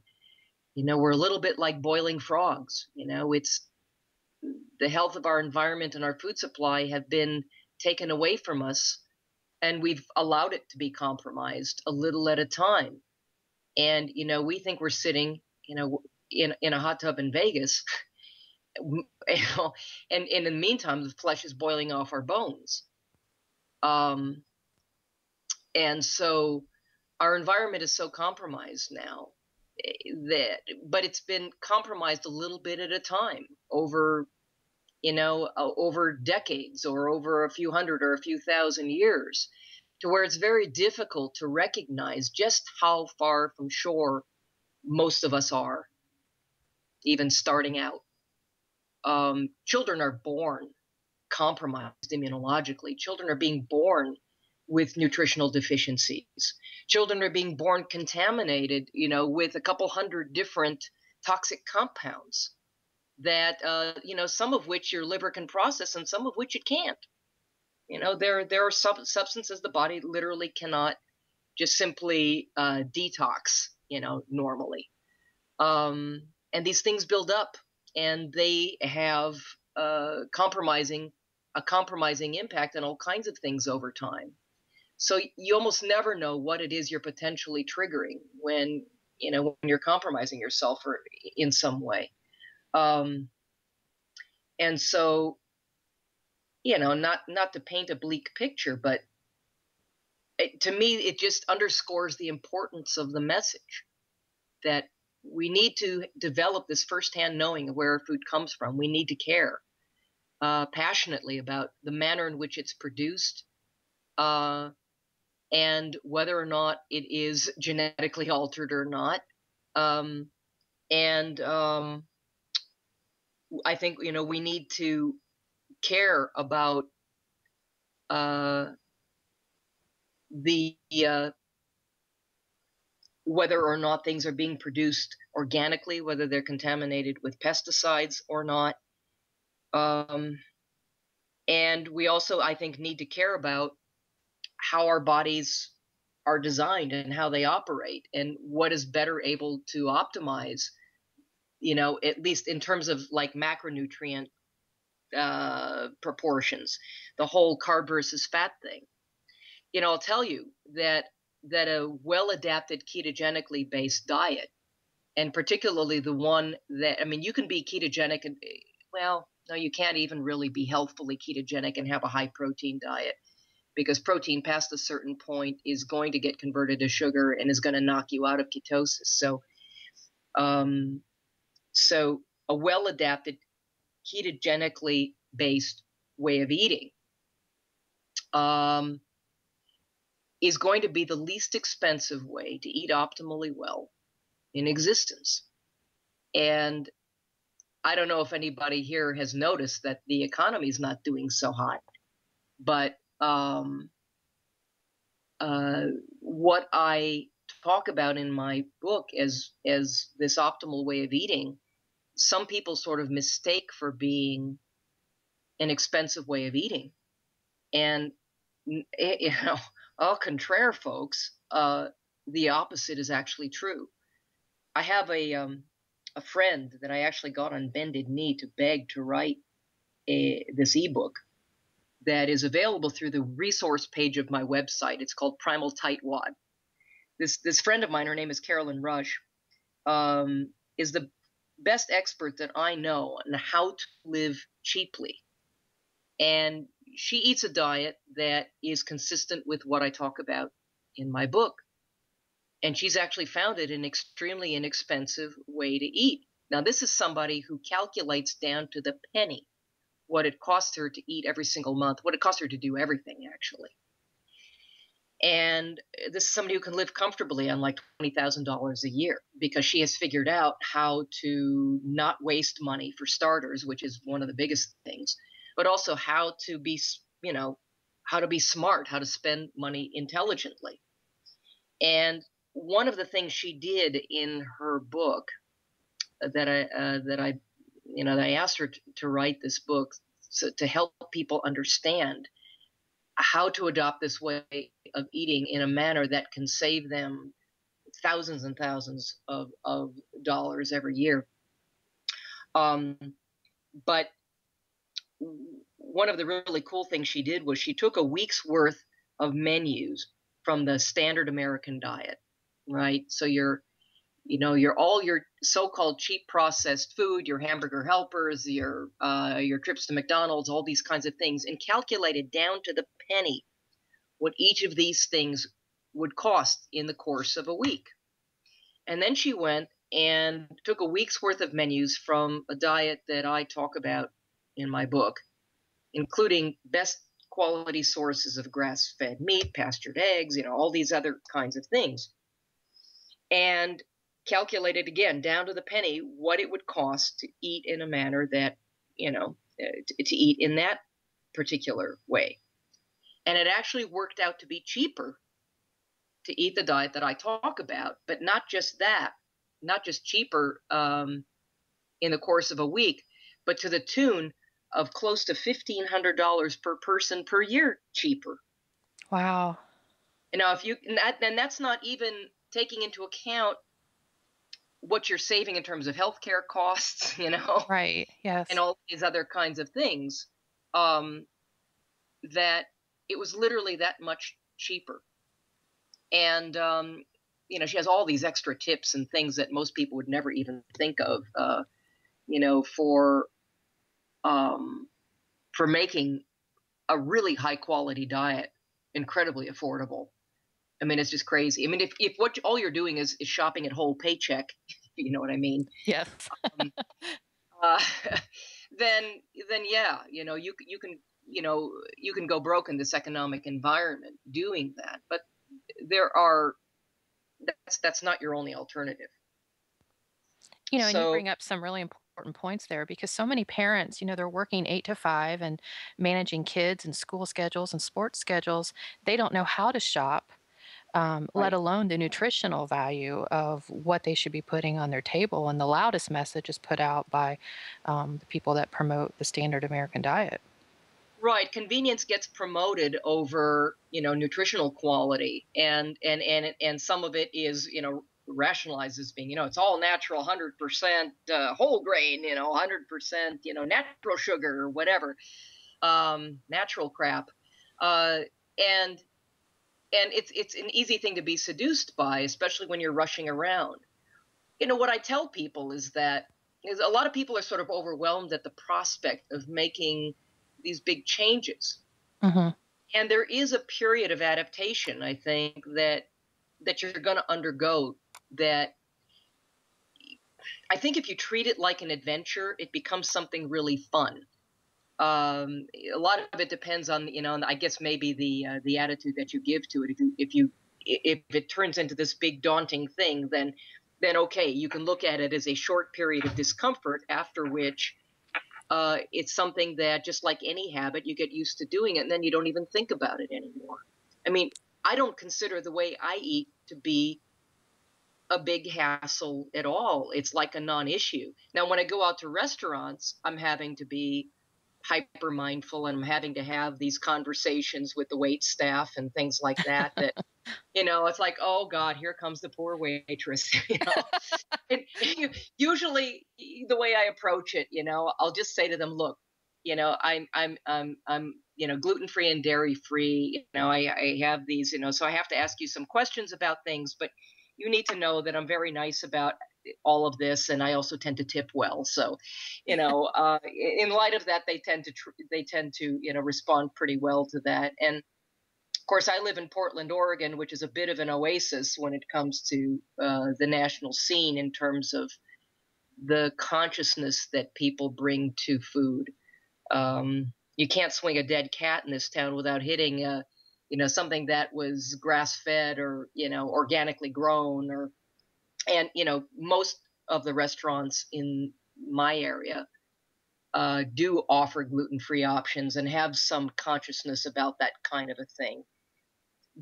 B: we're a little bit like boiling frogs. It's the health of our environment and our food supply have been taken away from us, and we've allowed it to be compromised a little at a time. And we think we're sitting in a hot tub in Vegas, and in the meantime the flesh is boiling off our bones. And so our environment is so compromised now but it's been compromised a little bit at a time over decades or over a few hundred or a few thousand years, to where it's very difficult to recognize just how far from shore most of us are, even starting out. Children are born compromised immunologically. Children are being born with nutritional deficiencies. Children are being born contaminated, with a couple hundred different toxic compounds that, some of which your liver can process and some of which it can't. There are substances the body literally cannot just simply detox, normally. And these things build up, and they have a compromising impact on all kinds of things over time. So you almost never know what it is you're potentially triggering when you're compromising yourself or in some way. And so, not to paint a bleak picture, but to me, it just underscores the importance of the message that we need to develop this firsthand knowing of where our food comes from. We need to care passionately about the manner in which it's produced, and whether or not it is genetically altered or not. I think, we need to care about the whether or not things are being produced organically, whether they're contaminated with pesticides or not. And we also, I think, need to care about how our bodies are designed and how they operate and what is better able to optimize, at least in terms of like macronutrient proportions, the whole carb versus fat thing. I'll tell you that a well-adapted ketogenically based diet, and particularly the one that, you can be ketogenic and, well, no, you can't even really be healthfully ketogenic and have a high protein diet, because protein past a certain point is going to get converted to sugar and is going to knock you out of ketosis. So a well-adapted ketogenically based way of eating is going to be the least expensive way to eat optimally well in existence. And I don't know if anybody here has noticed that the economy is not doing so hot, but what I talk about in my book as this optimal way of eating, some people sort of mistake for being an expensive way of eating. And, au contraire, folks, the opposite is actually true. I have a friend that I actually got on bended knee to beg to write this ebook that is available through the resource page of my website. It's called Primal Tightwad. This friend of mine, her name is Carolyn Rush, is the best expert that I know on how to live cheaply. And she eats a diet that is consistent with what I talk about in my book. And she's actually found it an extremely inexpensive way to eat. Now, this is somebody who calculates down to the penny what it costs her to eat every single month, what it costs her to do everything, actually. And this is somebody who can live comfortably on like $20,000 a year, because she has figured out how to not waste money, for starters, which is one of the biggest things, but also how to be smart, how to spend money intelligently. And one of the things she did in her book that I asked her to write this book to help people understand how to adopt this way of eating in a manner that can save them thousands and thousands of dollars every year. But one of the really cool things she did was she took a week's worth of menus from the standard American diet, right? So your all your so-called cheap processed food, your hamburger helpers, your trips to McDonald's, all these kinds of things, and calculated down to the penny what each of these things would cost in the course of a week. And then she went and took a week's worth of menus from a diet that I talk about in my book, including best quality sources of grass-fed meat, pastured eggs, all these other kinds of things, and calculated again down to the penny what it would cost to eat in a manner that, to eat in that particular way. And it actually worked out to be cheaper to eat the diet that I talk about, but not just that, not just cheaper in the course of a week, but to the tune of close to $1,500 per person per year cheaper.
A: Wow.
B: Now, and that's not even taking into account what you're saving in terms of healthcare costs,
A: Right. Yes.
B: and all these other kinds of things, that it was literally that much cheaper. And, she has all these extra tips and things that most people would never even think of, for making a really high quality diet incredibly affordable. I mean, it's just crazy. I mean, if what all you're doing is shopping at Whole Paycheck, you know what I mean?
A: Yes.
B: Then yeah, you can you can go broke in this economic environment doing that, but that's not your only alternative.
A: And you bring up some really important points there, because so many parents, they're working 8 to 5 and managing kids and school schedules and sports schedules. They don't know how to shop, let
B: Right.
A: alone the nutritional value of what they should be putting on their table. And the loudest message is put out by the people that promote the standard American diet.
B: Right. Convenience gets promoted over, nutritional quality, and some of it is, rationalized as being, it's all natural, 100% whole grain, 100%, natural sugar or whatever, natural crap, and it's an easy thing to be seduced by, especially when you're rushing around. What I tell people is that a lot of people are sort of overwhelmed at the prospect of making these big changes.
A: Mm-hmm.
B: And there is a period of adaptation, I think, that you're going to undergo, that I think if you treat it like an adventure, it becomes something really fun. A lot of it depends on, I guess maybe the attitude that you give to it. If it turns into this big daunting thing, then okay, you can look at it as a short period of discomfort, after which it's something that, just like any habit, you get used to doing it, and then you don't even think about it anymore. I mean, I don't consider the way I eat to be a big hassle at all. It's like a non-issue. Now, when I go out to restaurants, I'm having to be hyper mindful, and I'm having to have these conversations with the wait staff and things like that, it's like, oh God, here comes the poor waitress. And usually the way I approach it, I'll just say to them, look, I'm gluten-free and dairy-free. I have these, so I have to ask you some questions about things, but you need to know that I'm very nice about all of this, and I also tend to tip well. So, in light of that, they tend to respond pretty well to that. And of course, I live in Portland, Oregon, which is a bit of an oasis when it comes to the national scene in terms of the consciousness that people bring to food. You can't swing a dead cat in this town without hitting, something that was grass-fed or, organically grown, and most of the restaurants in my area do offer gluten-free options and have some consciousness about that kind of a thing.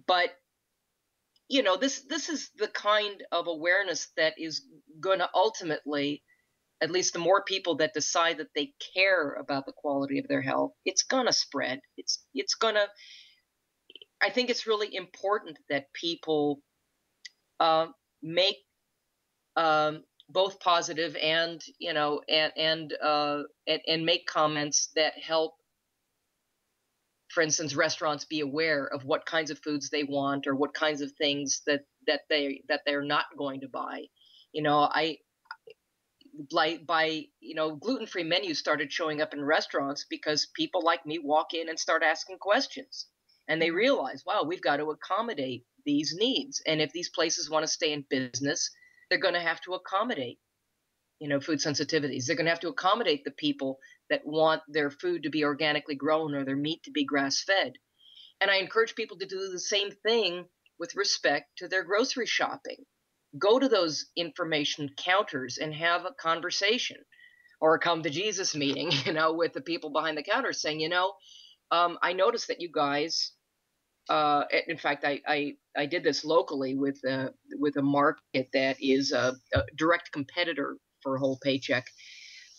B: But this is the kind of awareness that is going to ultimately, at least the more people that decide that they care about the quality of their health, it's going to spread. It's going to. I think it's really important that people make both positive and make comments that help, for instance, restaurants be aware of what kinds of foods they want, or what kinds of things that they're not going to buy. Gluten-free menus started showing up in restaurants because people like me walk in and start asking questions, and they realize, wow, we've got to accommodate these needs. And if these places want to stay in business, they're going to have to accommodate, food sensitivities. They're going to have to accommodate the people that want their food to be organically grown or their meat to be grass-fed. And I encourage people to do the same thing with respect to their grocery shopping. Go to those information counters and have a conversation, or a come to Jesus meeting, with the people behind the counter, saying, I noticed that you guys, in fact, I did this locally with a market that is a direct competitor for Whole Paycheck.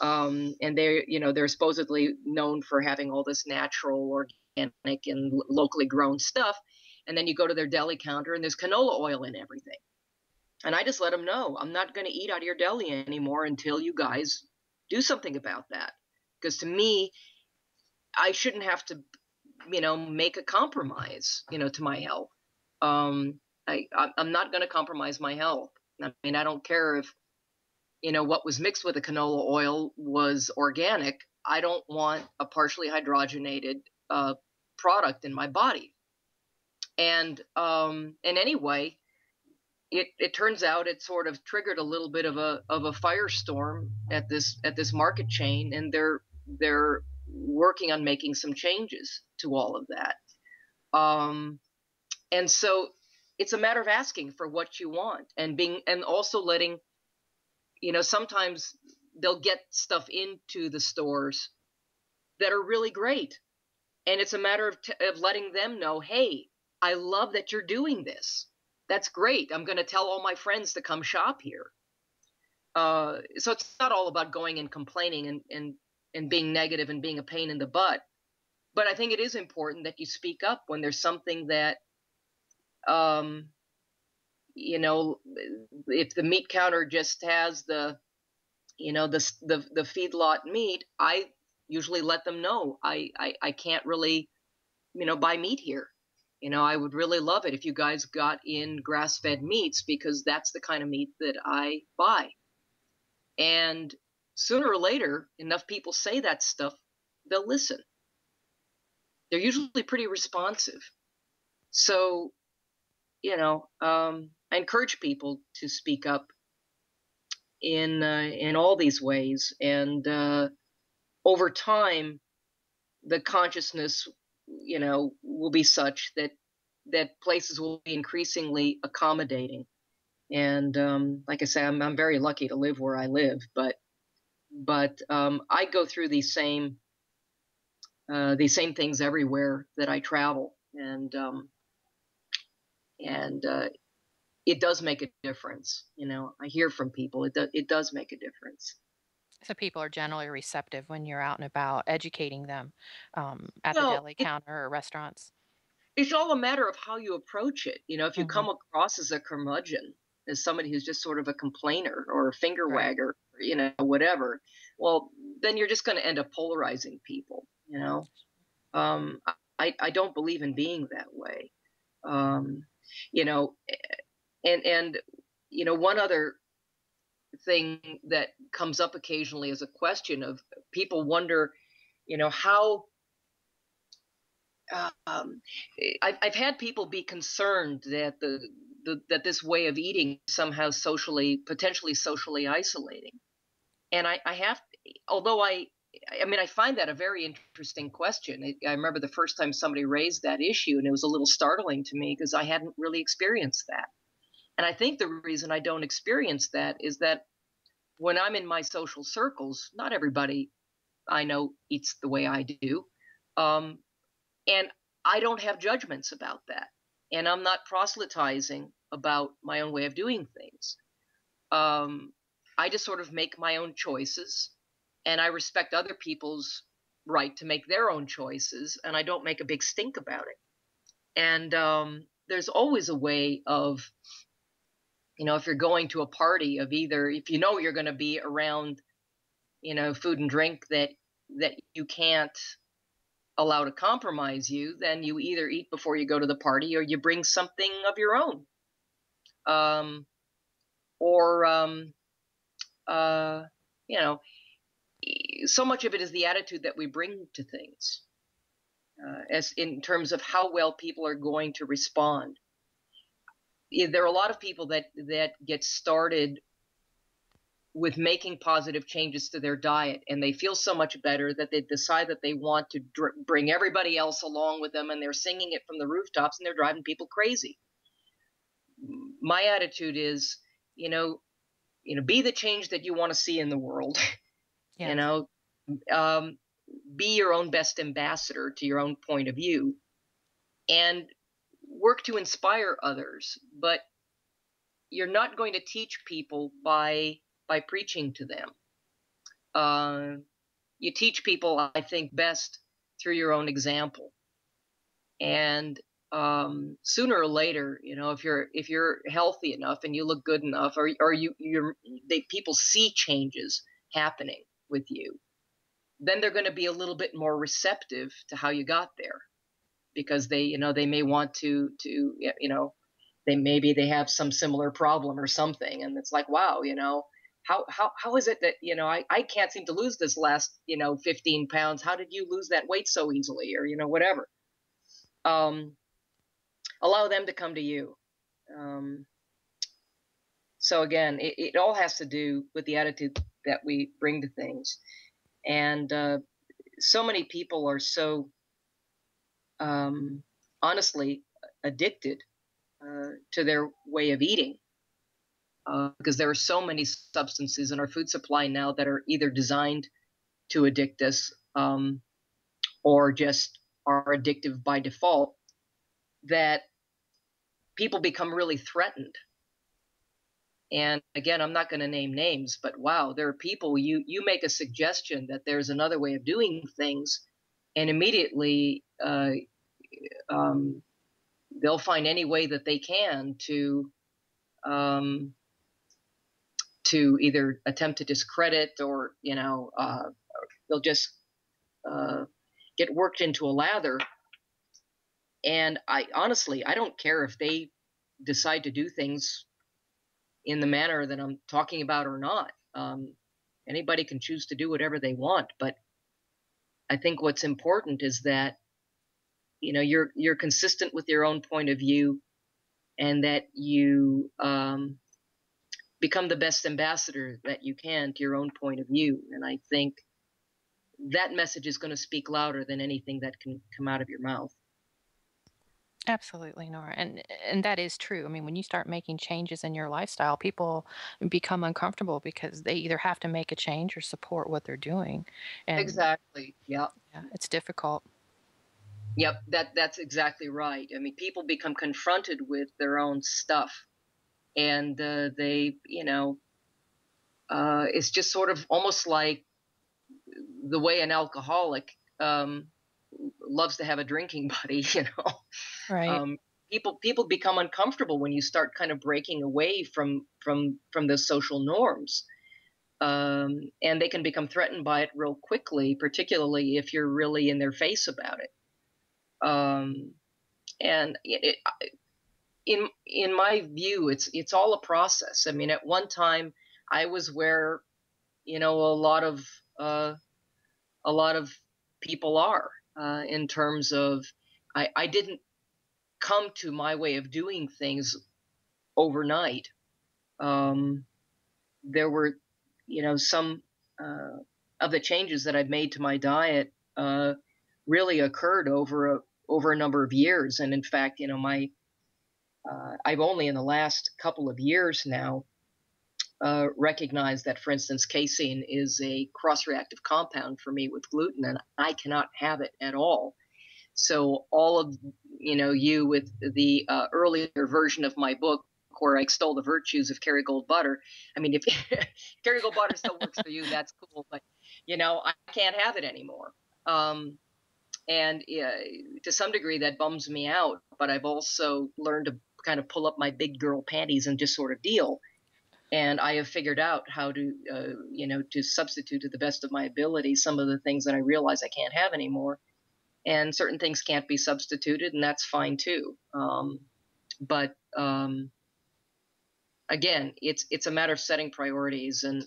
B: And they're supposedly known for having all this natural, organic, and locally grown stuff. And then you go to their deli counter and there's canola oil in everything. And I just let them know, I'm not going to eat out of your deli anymore until you guys do something about that. Because to me, I shouldn't have to, make a compromise, to my health. I'm not going to compromise my health. I mean, I don't care if, what was mixed with the canola oil was organic. I don't want a partially hydrogenated product in my body. And anyway, it turns out it sort of triggered a little bit of a firestorm at this market chain, and they're working on making some changes to all of that. And so it's a matter of asking for what you want, and also letting, sometimes they'll get stuff into the stores that are really great. And it's a matter of letting them know, hey, I love that you're doing this. That's great. I'm going to tell all my friends to come shop here. So it's not all about going and complaining and being negative and being a pain in the butt. But I think it is important that you speak up when there's something that, if the meat counter just has the feedlot meat, I usually let them know I can't really, buy meat here. I would really love it if you guys got in grass-fed meats, because that's the kind of meat that I buy. And sooner or later, enough people say that stuff, they'll listen. They're usually pretty responsive. So, I encourage people to speak up in all these ways, and over time, the consciousness, will be such that places will be increasingly accommodating. And like I say, I'm very lucky to live where I live, but I go through these same things everywhere that I travel, and it does make a difference. I hear from people. It does make a difference.
A: So people are generally receptive when you're out and about educating them at the deli counter or restaurants.
B: It's all a matter of how you approach it. If you come across as a curmudgeon, as somebody who's just sort of a complainer or a finger wagger, whatever, well, then you're just going to end up polarizing people. I don't believe in being that way. One other thing that comes up occasionally is a question of people wonder, how. I've had people be concerned that that this way of eating is somehow potentially socially isolating, and I have, although I find that a very interesting question. I remember the first time somebody raised that issue, and it was a little startling to me because I hadn't really experienced that. And I think the reason I don't experience that is that when I'm in my social circles, not everybody I know eats the way I do. And I don't have judgments about that. And I'm not proselytizing about my own way of doing things. I just sort of make my own choices, and I respect other people's right to make their own choices, and I don't make a big stink about it. And there's always a way of, if you're going to a party, of either, if you're going to be around, food and drink that you can't allow to compromise you, then you either eat before you go to the party, or you bring something of your own. So much of it is the attitude that we bring to things, as in terms of how well people are going to respond. There are a lot of people that get started with making positive changes to their diet, and they feel so much better that they decide that they want to bring everybody else along with them, and they're singing it from the rooftops, and they're driving people crazy. My attitude is, be the change that you want to see in the world. Yes. Be your own best ambassador to your own point of view, and work to inspire others. But you're not going to teach people by preaching to them. You teach people, I think, best through your own example. And sooner or later, if you're healthy enough and you look good enough, or people see changes happening with you, then they're going to be a little bit more receptive to how you got there, because they may want to they have some similar problem or something, and it's like, wow, how is it that I can't seem to lose this last 15 pounds? How did you lose that weight so easily, or whatever? Allow them to come to you. So again, it all has to do with the attitude that we bring to things, and so many people are so honestly addicted to their way of eating because there are so many substances in our food supply now that are either designed to addict us or just are addictive by default, that people become really threatened. And again, I'm not going to name names, but wow, there are people, you make a suggestion that there's another way of doing things, and immediately they'll find any way that they can to either attempt to discredit or they'll just get worked into a lather. And I honestly, I don't care if they decide to do things in the manner that I'm talking about or not. Anybody can choose to do whatever they want, but I think what's important is that you're consistent with your own point of view, and that you become the best ambassador that you can to your own point of view. And I think that message is going to speak louder than anything that can come out of your mouth.
A: Absolutely, Nora. And that is true. I mean, when you start making changes in your lifestyle, people become uncomfortable because they either have to make a change or support what they're doing. And
B: Exactly. Yeah.
A: it's difficult.
B: Yep. That's exactly right. I mean, people become confronted with their own stuff, and they, it's just sort of almost like the way an alcoholic loves to have a drinking buddy,
A: Right.
B: People become uncomfortable when you start kind of breaking away from the social norms, and they can become threatened by it real quickly, particularly if you're really in their face about it. And in my view, it's all a process. I mean, at one time, I was where a lot of people are in terms of I didn't come to my way of doing things overnight. There were, some of the changes that I've made to my diet really occurred over a number of years. And in fact, I've only in the last couple of years now recognized that, for instance, casein is a cross-reactive compound for me with gluten, and I cannot have it at all. So all of you with the earlier version of my book where I extol the virtues of Kerrygold butter. I mean, if Kerrygold butter still works for you, that's cool. But I can't have it anymore. And to some degree, that bums me out. But I've also learned to kind of pull up my big girl panties and just sort of deal. And I have figured out how to, to substitute to the best of my ability some of the things that I realize I can't have anymore. And certain things can't be substituted, and that's fine too. But again, it's a matter of setting priorities, and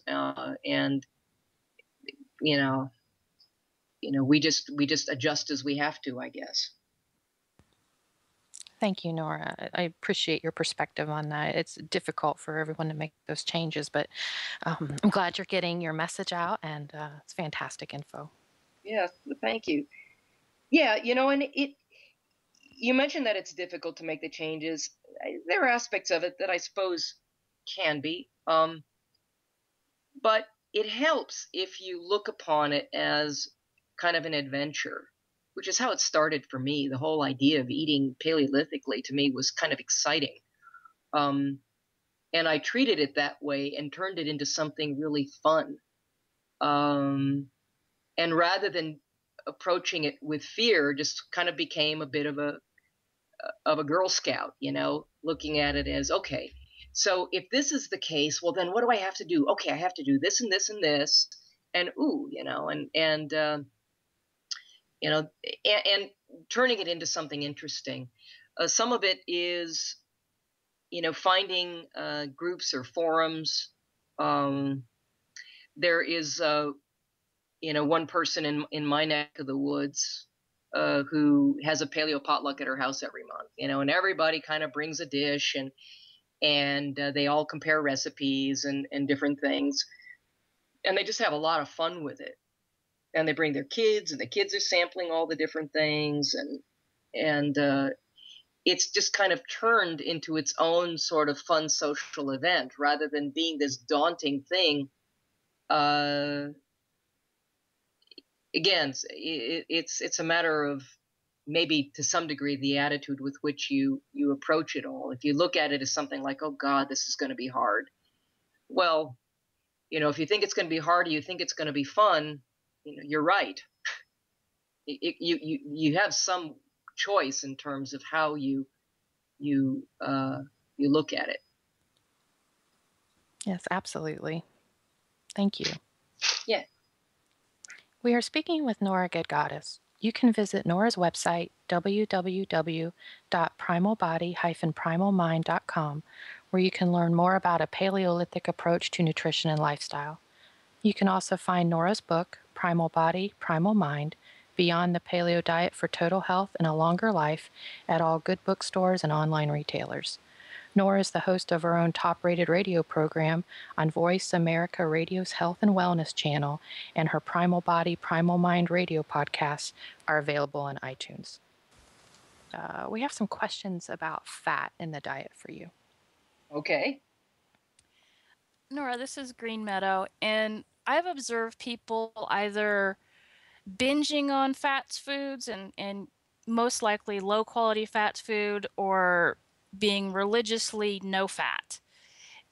B: we just adjust as we have to, I guess.
A: Thank you, Nora. I appreciate your perspective on that. It's difficult for everyone to make those changes, but I'm glad you're getting your message out, and it's fantastic info.
B: Yeah, thank you. Yeah, and you mentioned that it's difficult to make the changes. There are aspects of it that I suppose can be, but it helps if you look upon it as kind of an adventure, which is how it started for me. The whole idea of eating paleolithically to me was kind of exciting. And I treated it that way and turned it into something really fun. And rather than approaching it with fear, just kind of became a bit of a Girl Scout, looking at it as, okay, so if this is the case, well, then what do I have to do? Okay, I have to do this and this and this, and and turning it into something interesting. Some of it is, finding groups or forums. There is, one person in my neck of the woods who has a paleo potluck at her house every month, and everybody kind of brings a dish, and they all compare recipes and different things, and they just have a lot of fun with it. and they bring their kids, and the kids are sampling all the different things, and it's just kind of turned into its own sort of fun social event rather than being this daunting thing. Again, it's a matter of maybe to some degree the attitude with which you approach it all. If you look at it as something like, oh God, this is going to be hard. Well, if you think it's going to be hard, or you think it's going to be fun, you're right. You have some choice in terms of how you look at it.
A: Yes, absolutely. Thank you.
B: Yeah.
A: We are speaking with Nora Gedgaudas. You can visit Nora's website, www.primalbody-primalmind.com, where you can learn more about a Paleolithic approach to nutrition and lifestyle. You can also find Nora's book, Primal Body, Primal Mind, Beyond the Paleo Diet for Total Health and a Longer Life, at all good bookstores and online retailers. Nora is the host of her own top-rated radio program on Voice America Radio's Health and Wellness channel, and her Primal Body, Primal Mind radio podcasts are available on iTunes. We have some questions about fat in the diet for you.
B: Okay.
C: Nora, this is Green Meadow, and I've observed people either binging on fats foods and most likely low-quality fats food, or being religiously no fat.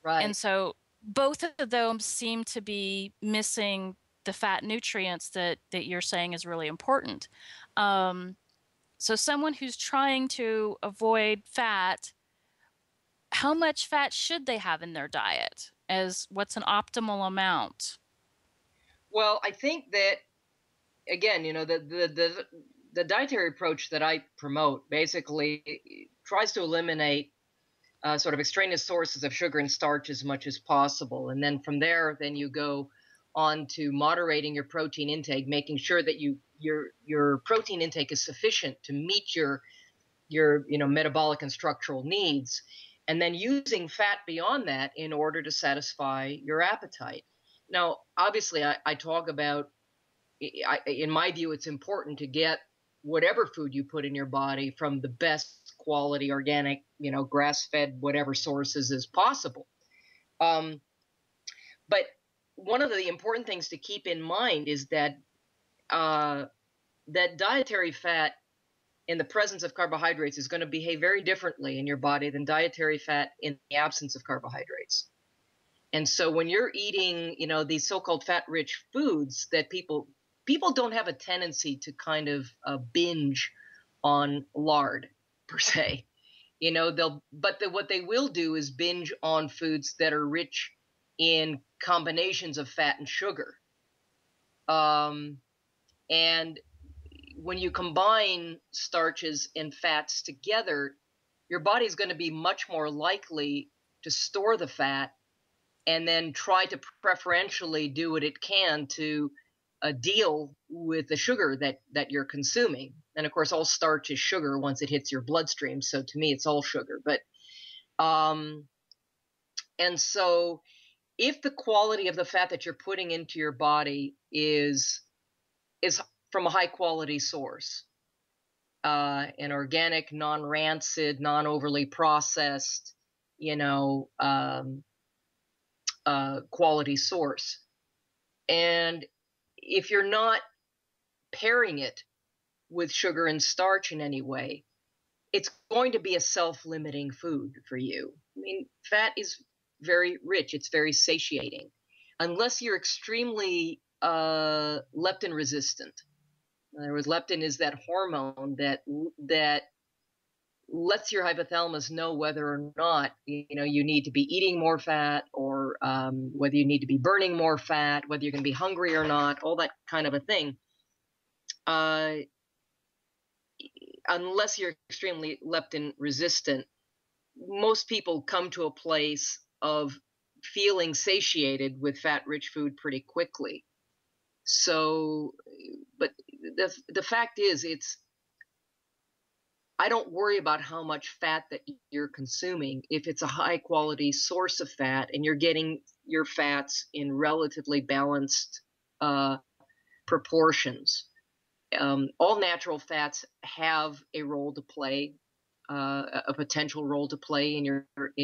B: Right.
C: And so both of them seem to be missing the fat nutrients that you're saying is really important. So someone who's trying to avoid fat, how much fat should they have in their diet? As what's an optimal amount?
B: Well, I think that, again, the dietary approach that I promote basically tries to eliminate sort of extraneous sources of sugar and starch as much as possible. And then from there, then you go on to moderating your protein intake, making sure that your protein intake is sufficient to meet your metabolic and structural needs, and then using fat beyond that in order to satisfy your appetite. Now, obviously, I talk about, in my view, it's important to get whatever food you put in your body from the best quality, organic, grass-fed, whatever sources as possible. But one of the important things to keep in mind is that that dietary fat in the presence of carbohydrates is going to behave very differently in your body than dietary fat in the absence of carbohydrates. And so when you're eating, these so-called fat-rich foods, that people don't have a tendency to kind of binge on lard per se. What they will do is binge on foods that are rich in combinations of fat and sugar. And when you combine starches and fats together, your body is going to be much more likely to store the fat and then try to preferentially do what it can to deal with the sugar that you're consuming. And of course, all starch is sugar once it hits your bloodstream. So to me, it's all sugar. But and so if the quality of the fat that you're putting into your body is from a high quality source, an organic, non-rancid, non-overly processed, quality source, and if you're not pairing it with sugar and starch in any way, it's going to be a self-limiting food for you. I mean, fat is very rich. It's very satiating. Unless you're extremely leptin resistant. In other words, leptin is that hormone that lets your hypothalamus know whether or not you need to be eating more fat, or whether you need to be burning more fat, whether you're going to be hungry or not, all that kind of a thing. Unless you're extremely leptin resistant, most people come to a place of feeling satiated with fat-rich food pretty quickly. So, but the fact is, I don't worry about how much fat that you're consuming if it's a high quality source of fat and you're getting your fats in relatively balanced proportions. All natural fats have a role to play, a potential role to play in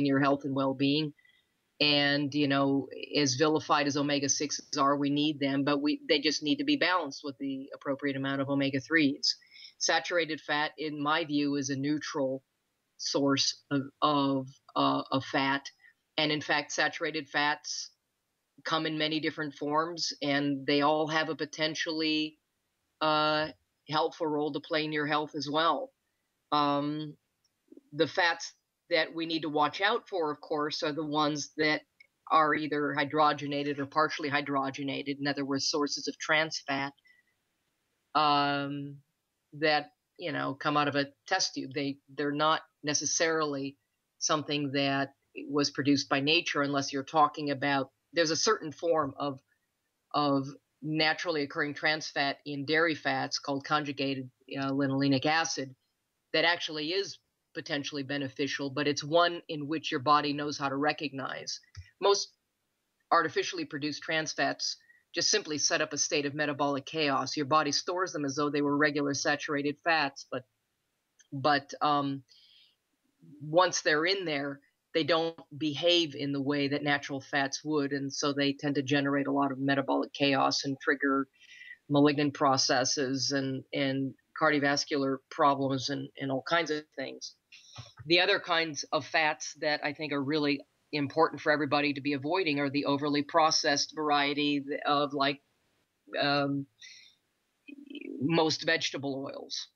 B: your health and well-being. And as vilified as omega-6s are, we need them, but they just need to be balanced with the appropriate amount of omega-3s. Saturated fat, in my view, is a neutral source of fat, and in fact, saturated fats come in many different forms, and they all have a potentially helpful role to play in your health as well. The fats that we need to watch out for, of course, are the ones that are either hydrogenated or partially hydrogenated. In other words, sources of trans fat that come out of a test tube. They're not necessarily something that was produced by nature, unless you're talking about. There's a certain form of naturally occurring trans fat in dairy fats called conjugated linolenic acid that actually is potentially beneficial, but it's one in which your body knows how to recognize. Most artificially produced trans fats just simply set up a state of metabolic chaos. Your body stores them as though they were regular saturated fats, but once they're in there, they don't behave in the way that natural fats would, and so they tend to generate a lot of metabolic chaos and trigger malignant processes and cardiovascular problems and all kinds of things. The other kinds of fats that I think are really important for everybody to be avoiding are the overly processed variety of most vegetable oils.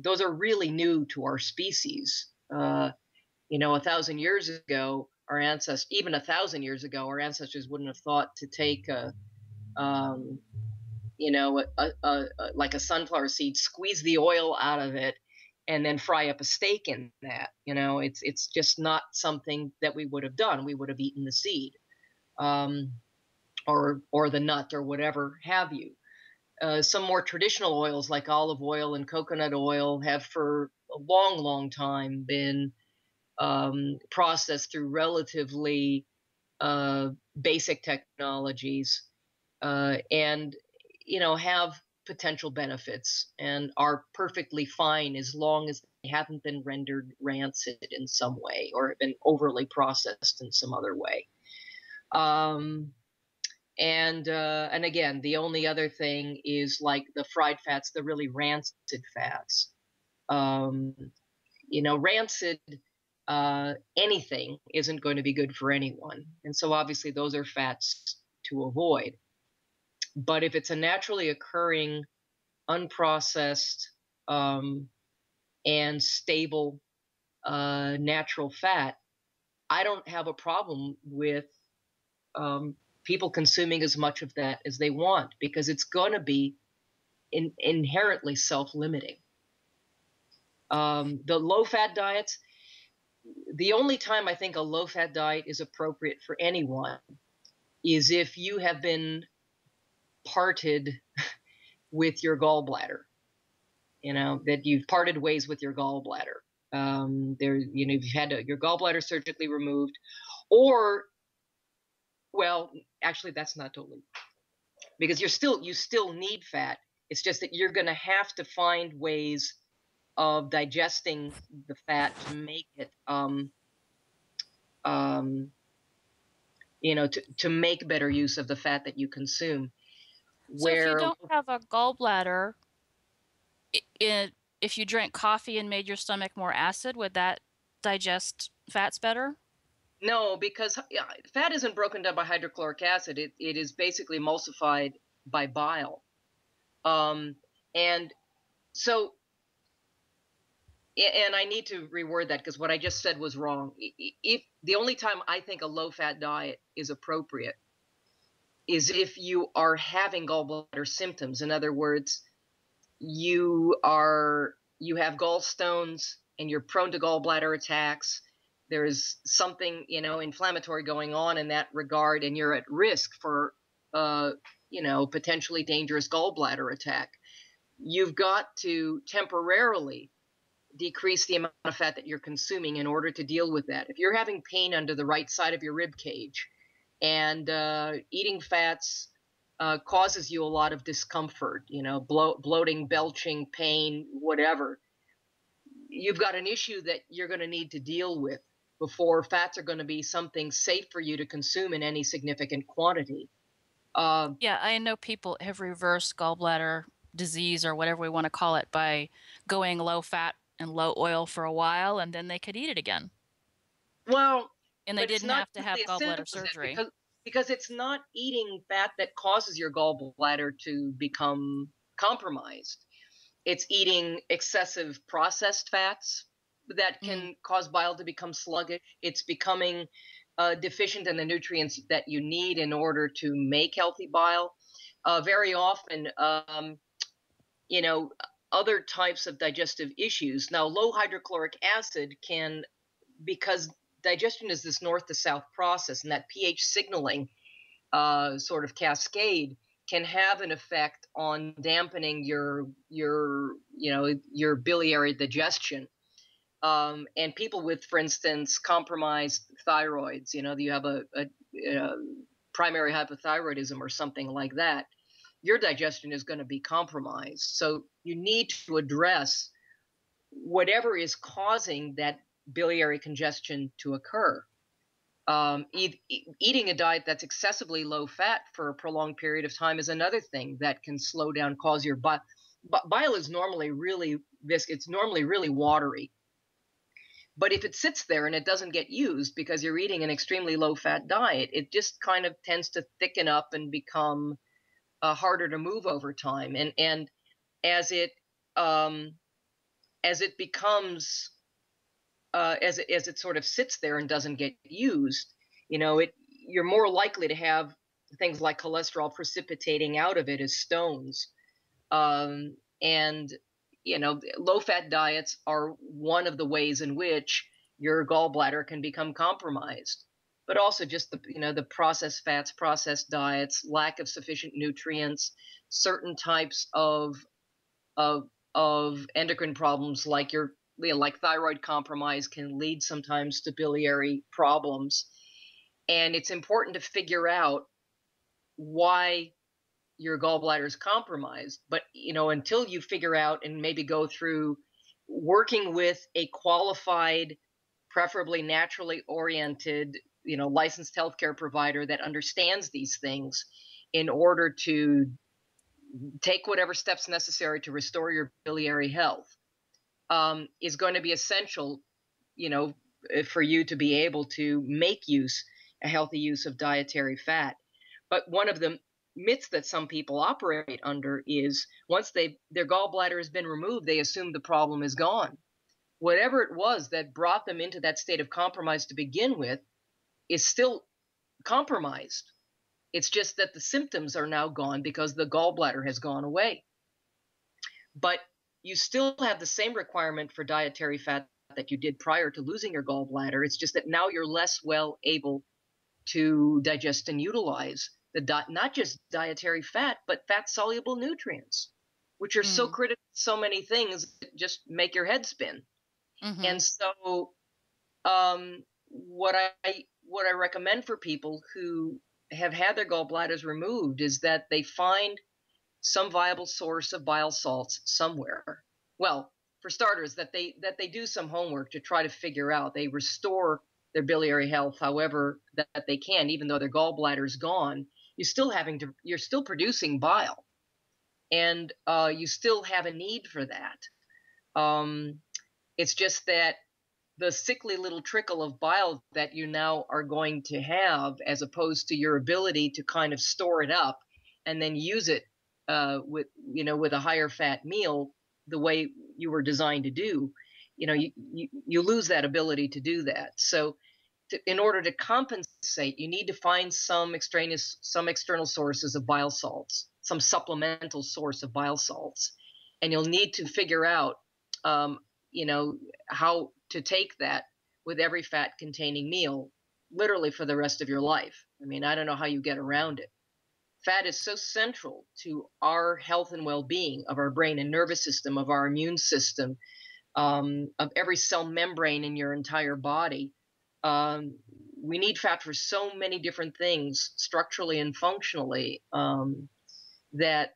B: Those are really new to our species. 1,000 years ago, even 1,000 years ago, our ancestors wouldn't have thought to take like a sunflower seed, squeeze the oil out of it, and then fry up a steak in that. It's just not something that we would have done. We would have eaten the seed, or the nut, or whatever have you. Some more traditional oils like olive oil and coconut oil have for a long, long time been processed through relatively basic technologies, and have potential benefits and are perfectly fine as long as they haven't been rendered rancid in some way or been overly processed in some other way. And again, the only other thing is like the fried fats, the really rancid fats. Rancid anything isn't going to be good for anyone, and so obviously those are fats to avoid. But if it's a naturally occurring, unprocessed, and stable natural fat, I don't have a problem with people consuming as much of that as they want, because it's going to be inherently self-limiting. The low-fat diets, the only time I think a low-fat diet is appropriate for anyone is if you have been parted with your gallbladder, that you've parted ways with your gallbladder. You've had your gallbladder surgically removed, or, well, actually that's not totally, because you still need fat. It's just that you're going to have to find ways of digesting the fat to make it, to make better use of the fat that you consume.
C: So if you don't have a gallbladder, if you drank coffee and made your stomach more acid, would that digest fats better?
B: No, because fat isn't broken down by hydrochloric acid. It is basically emulsified by bile. And so, and I need to reword that because what I just said was wrong. If the only time I think a low-fat diet is appropriate is if you are having gallbladder symptoms. In other words, you have gallstones and you're prone to gallbladder attacks. There's something, inflammatory going on in that regard, and you're at risk for, potentially dangerous gallbladder attack. You've got to temporarily decrease the amount of fat that you're consuming in order to deal with that. If you're having pain under the right side of your rib cage and eating fats causes you a lot of discomfort, bloating, belching, pain, whatever, you've got an issue that you're going to need to deal with before fats are going to be something safe for you to consume in any significant quantity.
C: Yeah, I know people have reversed gallbladder disease or whatever we want to call it by going low fat and low oil for a while, and then they could eat it again.
B: Well,
C: And they
B: but it's
C: didn't
B: not
C: have to have
B: really as simple
C: gallbladder
B: as that,
C: surgery.
B: because it's not eating fat that causes your gallbladder to become compromised. It's eating excessive processed fats that can cause bile to become sluggish. It's becoming deficient in the nutrients that you need in order to make healthy bile. Very often, other types of digestive issues. Now, low hydrochloric acid can, because digestion is this north to south process, and that pH signaling sort of cascade can have an effect on dampening your biliary digestion. And people with, for instance, compromised thyroids, you have a primary hypothyroidism or something like that, your digestion is going to be compromised. So you need to address whatever is causing that biliary congestion to occur. Eating a diet that's excessively low fat for a prolonged period of time is another thing that can slow down, cause your bile. Bile is normally really viscous. It's normally really watery. But if it sits there and it doesn't get used because you're eating an extremely low fat diet, it just kind of tends to thicken up and become harder to move over time. And as it becomes as it sort of sits there and doesn't get used, you're more likely to have things like cholesterol precipitating out of it as stones. And low fat diets are one of the ways in which your gallbladder can become compromised. But also just the processed fats, processed diets, lack of sufficient nutrients, certain types of endocrine problems like thyroid compromise can lead sometimes to biliary problems. And it's important to figure out why your gallbladder is compromised. But, until you figure out and maybe go through working with a qualified, preferably naturally oriented, licensed healthcare provider that understands these things in order to take whatever steps necessary to restore your biliary health, is going to be essential, for you to be able to make a healthy use of dietary fat. But one of the myths that some people operate under is once their gallbladder has been removed, they assume the problem is gone. Whatever it was that brought them into that state of compromise to begin with is still compromised. It's just that the symptoms are now gone because the gallbladder has gone away. But you still have the same requirement for dietary fat that you did prior to losing your gallbladder. It's just that now you're less well able to digest and utilize not just dietary fat, but fat-soluble nutrients, which are so critical to so many things that just make your head spin. And so what I recommend for people who have had their gallbladders removed is that they find some viable source of bile salts somewhere. Well, for starters, that they do some homework to try to figure out, they restore their biliary health however that they can, even though their gallbladder is gone. You're still producing bile, and you still have a need for that. It's just that the sickly little trickle of bile that you now are going to have, as opposed to your ability to kind of store it up and then use it with a higher fat meal the way you were designed to do, you lose that ability to do that. So in order to compensate, you need to find some external sources of bile salts, some supplemental source of bile salts, and you'll need to figure out how to take that with every fat containing meal, literally for the rest of your life. I mean, I don't know how you get around it. Fat is so central to our health and well-being of our brain and nervous system, of our immune system, of every cell membrane in your entire body. we need fat for so many different things, structurally and functionally, that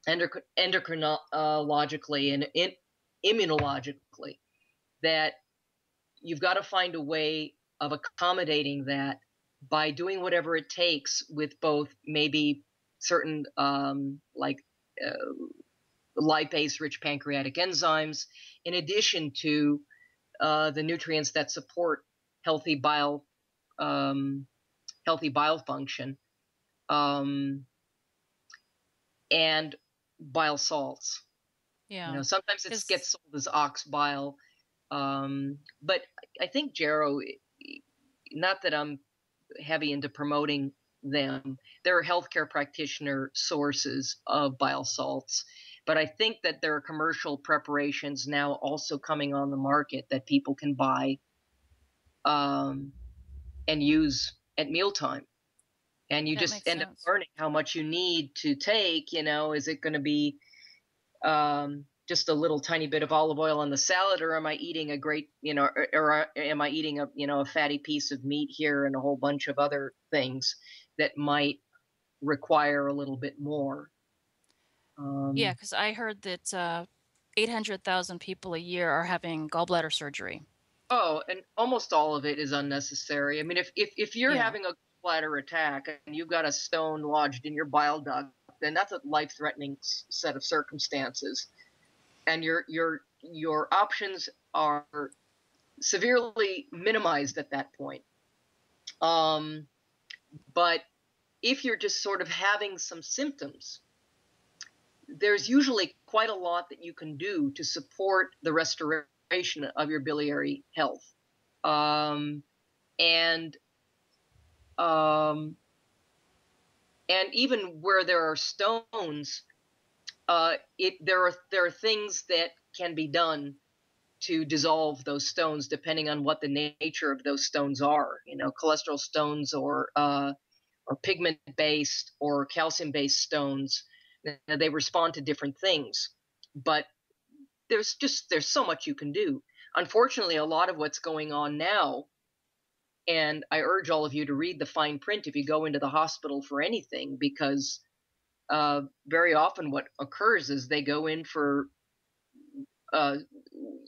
B: endocrinologically and immunologically, that you've got to find a way of accommodating that by doing whatever it takes with both maybe certain lipase-rich pancreatic enzymes, in addition to the nutrients that support healthy bile function, and bile salts.
C: Yeah.
B: Sometimes it gets sold as ox bile, but I think Jarrow, not that I'm heavy into promoting them, there are healthcare practitioner sources of bile salts, but I think that there are commercial preparations now also coming on the market that people can buy and use at mealtime. And you just end up learning how much you need to take. Is it going to be just a little tiny bit of olive oil on the salad, or am I eating a great, or am I eating a fatty piece of meat here and a whole bunch of other things that might require a little bit more?
C: Yeah, because I heard that 800,000 people a year are having gallbladder surgery.
B: Oh, and almost all of it is unnecessary. I mean, if you're having a gallbladder attack and you've got a stone lodged in your bile duct, then that's a life-threatening set of circumstances, and your options are severely minimized at that point. But if you're just sort of having some symptoms, there's usually quite a lot that you can do to support the restoration of your biliary health. And even where there are stones, there are things that can be done to dissolve those stones, depending on what the nature of those stones are. Cholesterol stones, or pigment-based or calcium-based stones. They respond to different things, but there's so much you can do. Unfortunately, a lot of what's going on now, and I urge all of you to read the fine print if you go into the hospital for anything, because very often what occurs is they go in for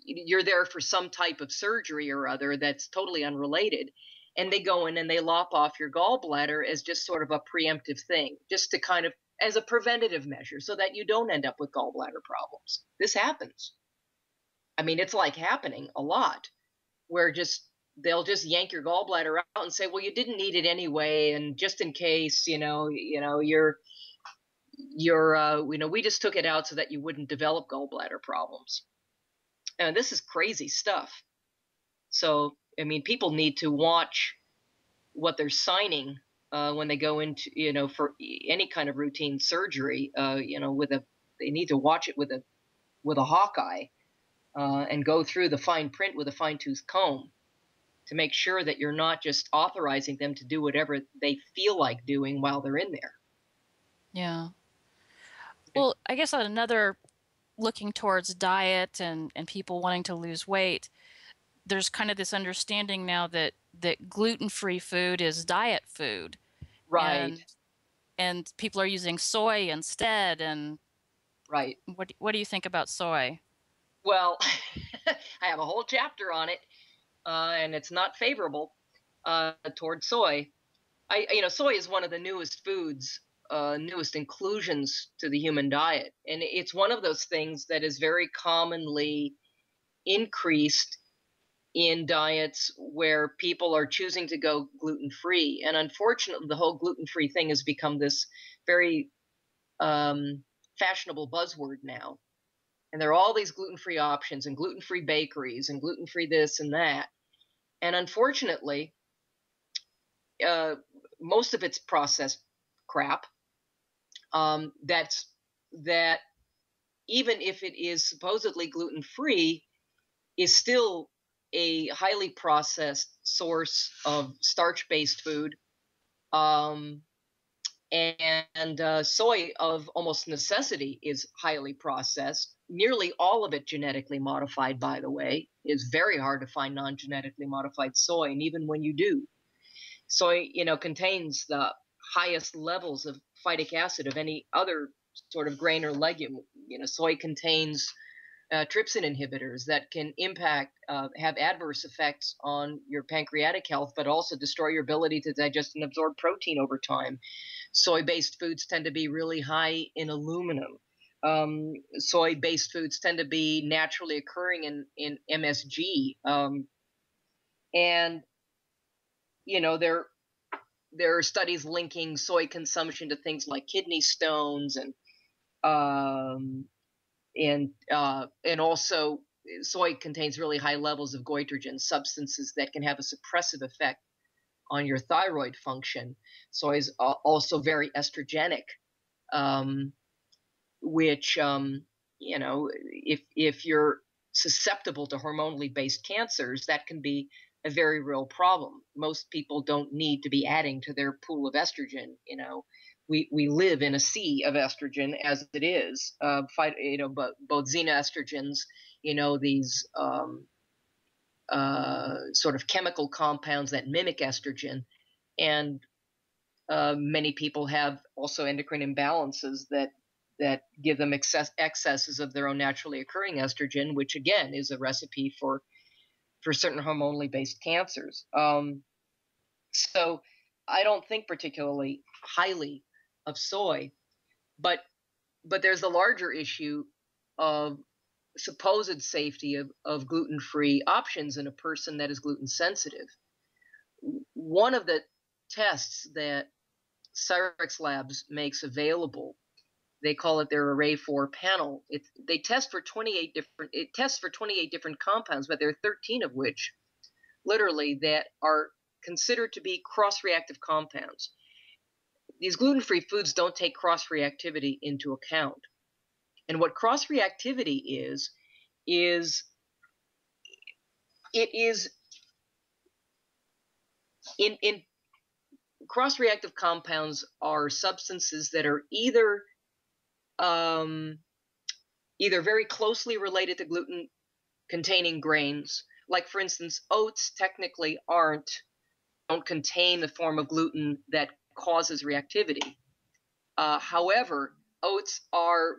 B: you're there for some type of surgery or other that's totally unrelated, and they go in and they lop off your gallbladder as just sort of a preemptive thing, just to kind of as a preventative measure, so that you don't end up with gallbladder problems. This happens. I mean, it's like happening a lot, where they'll just yank your gallbladder out and say, well, you didn't need it anyway, and just in case, we just took it out so that you wouldn't develop gallbladder problems. And this is crazy stuff. So, I mean, people need to watch what they're signing when they go into, for any kind of routine surgery. They need to watch it with a hawk eye, and go through the fine print with a fine-tooth comb to make sure that you're not just authorizing them to do whatever they feel like doing while they're in there.
C: Yeah. Well, I guess on another, looking towards diet and people wanting to lose weight, there's kind of this understanding now that gluten-free food is diet food.
B: Right.
C: And people are using soy instead. And
B: right.
C: What do you think about soy?
B: Well, I have a whole chapter on it, and it's not favorable towards soy. Soy is one of the newest foods, newest inclusions to the human diet, and it's one of those things that is very commonly increased in diets where people are choosing to go gluten-free. And unfortunately, the whole gluten-free thing has become this very fashionable buzzword now. And there are all these gluten-free options and gluten-free bakeries and gluten-free this and that. And unfortunately, most of it's processed crap. That even if it is supposedly gluten-free, is still a highly processed source of starch-based food. And soy, of almost necessity, is highly processed. Nearly all of it genetically modified, by the way. It's very hard to find non-genetically modified soy, and even when you do, Soy, contains the highest levels of phytic acid of any other sort of grain or legume. Soy contains trypsin inhibitors that can have adverse effects on your pancreatic health, but also destroy your ability to digest and absorb protein over time. Soy-based foods tend to be really high in aluminum. Soy-based foods tend to be naturally occurring in MSG. And, there are studies linking soy consumption to things like kidney stones and also soy contains really high levels of goitrogen, substances that can have a suppressive effect on your thyroid function. Soy is also very estrogenic, which if you're susceptible to hormonally based cancers, that can be a very real problem. Most people don't need to be adding to their pool of estrogen. We live in a sea of estrogen as it is. But both xenoestrogens, these sort of chemical compounds that mimic estrogen, and many people have also endocrine imbalances that give them excesses of their own naturally occurring estrogen, which again is a recipe for certain hormonally based cancers. So I don't think particularly highly of soy, but there's a larger issue of supposed safety of gluten-free options in a person that is gluten sensitive. One of the tests that Cyrex Labs makes available, they call it their Array 4 panel. It tests for 28 different compounds, but there are 13 of which literally that are considered to be cross-reactive compounds. These gluten-free foods don't take cross-reactivity into account. And what cross-reactivity is in cross-reactive compounds are substances that are either very closely related to gluten-containing grains, like for instance, oats technically don't contain the form of gluten that causes reactivity. However, oats are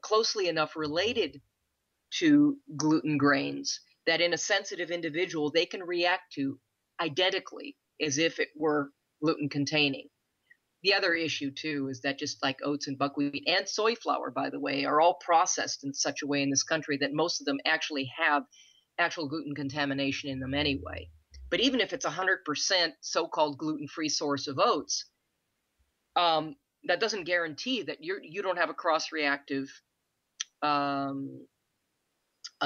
B: closely enough related to gluten grains that in a sensitive individual, they can react to identically as if it were gluten containing. The other issue too is that just like oats and buckwheat and soy flour, by the way, are all processed in such a way in this country that most of them actually have actual gluten contamination in them anyway. But even if it's 100% so-called gluten-free source of oats, that doesn't guarantee that you don't have a cross-reactive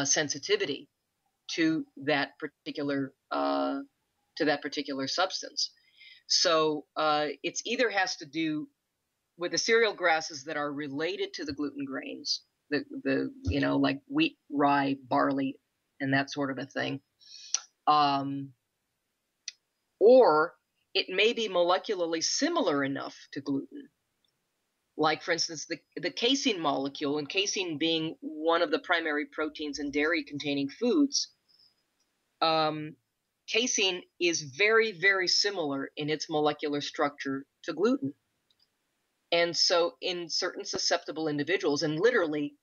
B: sensitivity to that particular substance. So it's either has to do with the cereal grasses that are related to the gluten grains, like wheat, rye, barley, and that sort of a thing, or it may be molecularly similar enough to gluten. Like, for instance, the casein molecule, and casein being one of the primary proteins in dairy-containing foods, casein is very, very similar in its molecular structure to gluten. And so in certain susceptible individuals, and literally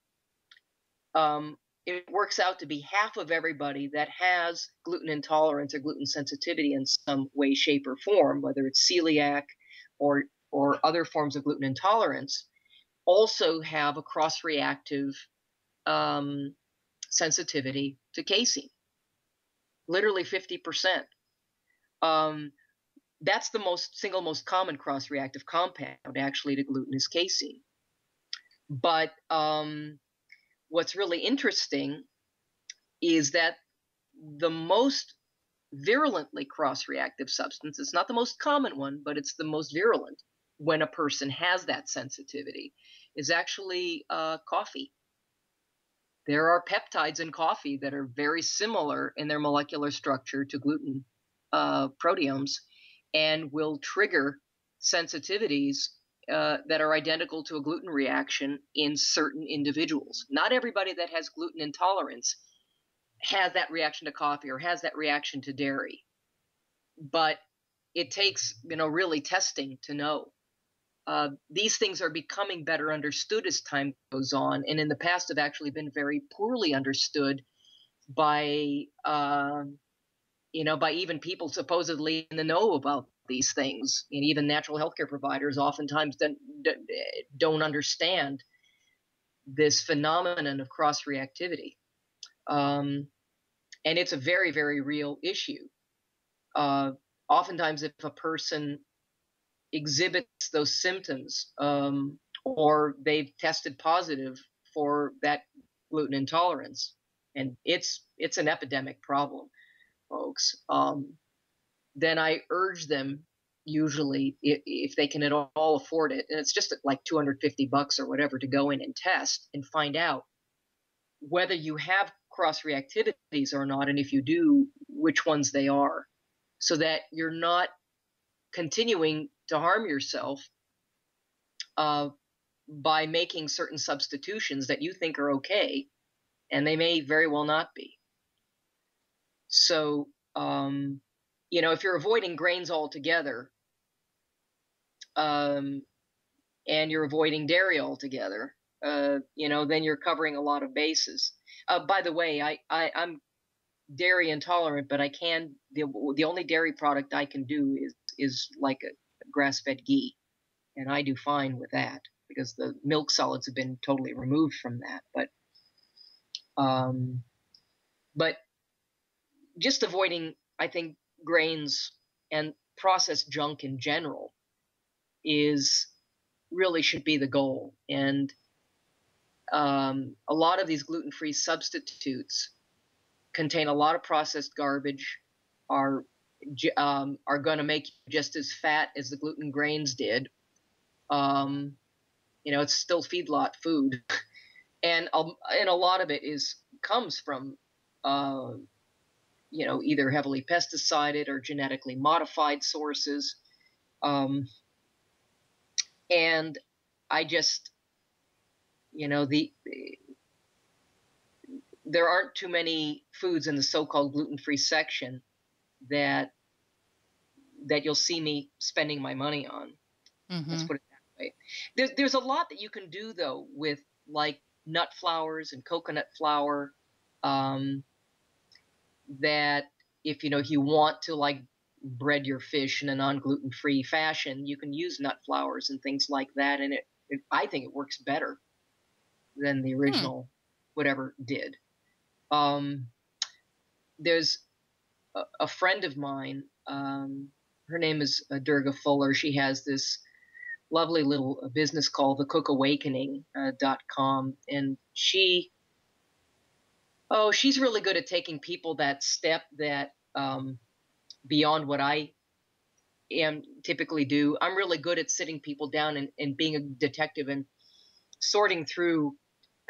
B: it works out to be half of everybody that has gluten intolerance or gluten sensitivity in some way, shape, or form, whether it's celiac or other forms of gluten intolerance, also have a cross-reactive sensitivity to casein. Literally 50%. That's the single most common cross-reactive compound actually to gluten is casein. But what's really interesting is that the most virulently cross-reactive substance, it's not the most common one, but it's the most virulent when a person has that sensitivity, is actually coffee. There are peptides in coffee that are very similar in their molecular structure to gluten proteomes and will trigger sensitivities that are identical to a gluten reaction in certain individuals. Not everybody that has gluten intolerance has that reaction to coffee or has that reaction to dairy. But it takes, really testing to know. These things are becoming better understood as time goes on, and in the past have actually been very poorly understood by, by even people supposedly in the know about these things. And even natural healthcare providers oftentimes don't understand this phenomenon of cross-reactivity. And it's a very, very real issue. Oftentimes, if a person exhibits those symptoms, or they've tested positive for that gluten intolerance, and it's an epidemic problem, folks, then I urge them, usually, if they can at all afford it, and it's just like $250 or whatever, to go in and test and find out whether you have cross reactivities or not, and if you do, which ones they are, so that you're not continuing to harm yourself by making certain substitutions that you think are okay, and they may very well not be. So, if you're avoiding grains altogether, and you're avoiding dairy altogether, then you're covering a lot of bases. By the way, I'm dairy intolerant, but the only dairy product I can do is like a grass-fed ghee, and I do fine with that because the milk solids have been totally removed from that. But just avoiding, I think, grains and processed junk in general really should be the goal. And a lot of these gluten-free substitutes contain a lot of processed garbage, are going to make you just as fat as the gluten grains did. It's still feedlot food, and a lot of it comes from either heavily pesticided or genetically modified sources. And I just, there aren't too many foods in the so-called gluten-free section that you'll see me spending my money on. Mm-hmm. Let's put it that way. There's a lot that you can do, though, with like nut flours and coconut flour, that if you want to like bread your fish in a non-gluten-free fashion, you can use nut flours and things like that, and I think it works better than the original whatever did. There's a friend of mine, her name is Durga Fuller. She has this lovely little business called thecookawakening.com, and she's really good at taking people that step that beyond what I am typically do. I'm really good at sitting people down and being a detective and sorting through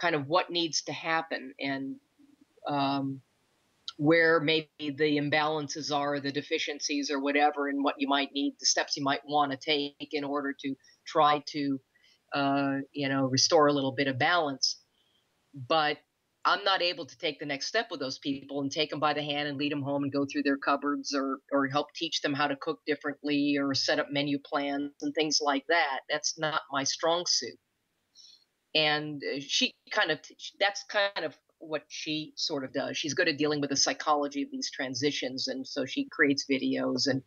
B: kind of what needs to happen, and where maybe the imbalances are, the deficiencies or whatever, and what you might need, the steps you might want to take in order to try to, restore a little bit of balance. But I'm not able to take the next step with those people and take them by the hand and lead them home and go through their cupboards or help teach them how to cook differently or set up menu plans and things like that. That's not my strong suit. And that's kind of what she sort of does. She's good at dealing with the psychology of these transitions. And so she creates videos and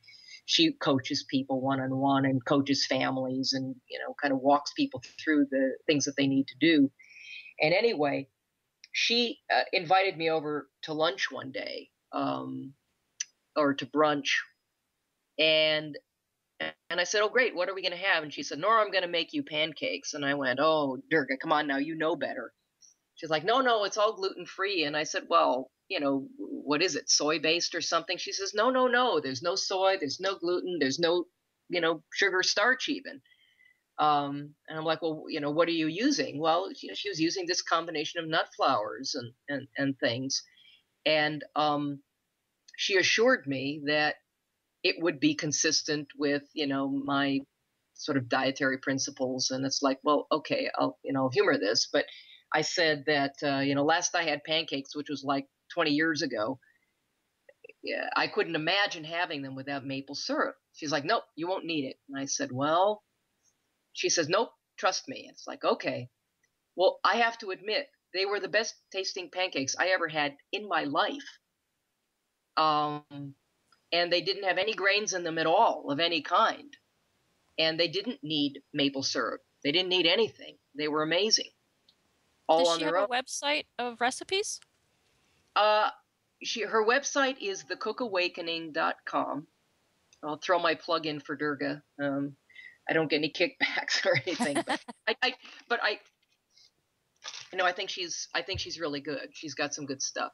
B: she coaches people one-on-one and coaches families and, kind of walks people through the things that they need to do. And anyway, she invited me over to lunch one day, or to brunch. And I said, "Oh, great. What are we going to have?" And she said, "Nora, I'm going to make you pancakes." And I went, "Oh, Durga, come on now. You know better." She's like, "No, it's all gluten-free." And I said, "Well, what is it? Soy-based or something?" She says, No. There's no soy. There's no gluten. There's no, sugar, starch even. And I'm like, "Well, what are you using?" Well, she was using this combination of nut flours and things. And she assured me that it would be consistent with, my sort of dietary principles. And it's like, well, okay, I'll humor this. But I said that, last I had pancakes, which was like 20 years ago, yeah, I couldn't imagine having them without maple syrup. She's like, nope, you won't need it. And I said, well, she says, nope, trust me. It's like, okay. Well, I have to admit, they were the best tasting pancakes I ever had in my life. And they didn't have any grains in them at all of any kind. And they didn't need maple syrup. They didn't need anything. They were amazing. All
C: Does
B: on
C: she
B: their
C: have
B: own.
C: a website of recipes?
B: Her website is thecookawakening.com. I'll throw my plug in for Durga. I don't get any kickbacks or anything, but I think she's really good. She's got some good stuff.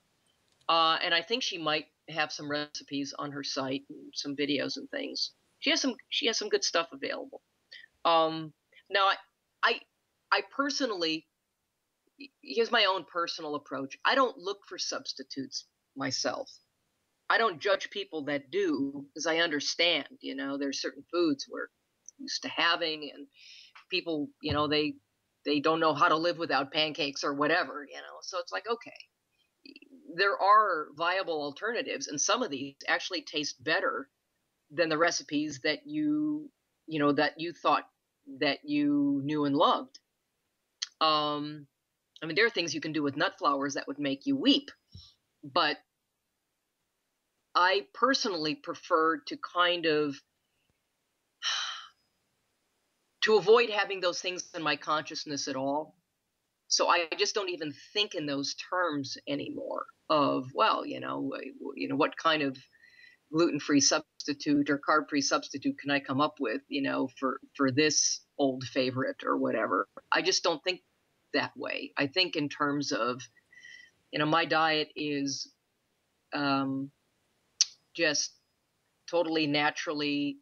B: And I think she might have some recipes on her site and some videos and things. She has some good stuff available. Now I personally, here's my own personal approach. I don't look for substitutes myself. I don't judge people that do, because I understand, there's certain foods we're used to having, and people, they don't know how to live without pancakes or whatever, so it's like, okay, there are viable alternatives, and some of these actually taste better than the recipes that that you thought that you knew and loved. I mean, there are things you can do with nut flours that would make you weep, but I personally prefer to to avoid having those things in my consciousness at all. So I just don't even think in those terms anymore of, well, what kind of gluten-free substitute or carb-free substitute can I come up with, for this old favorite or whatever. I just don't think that way. I think in terms of, my diet is just totally naturally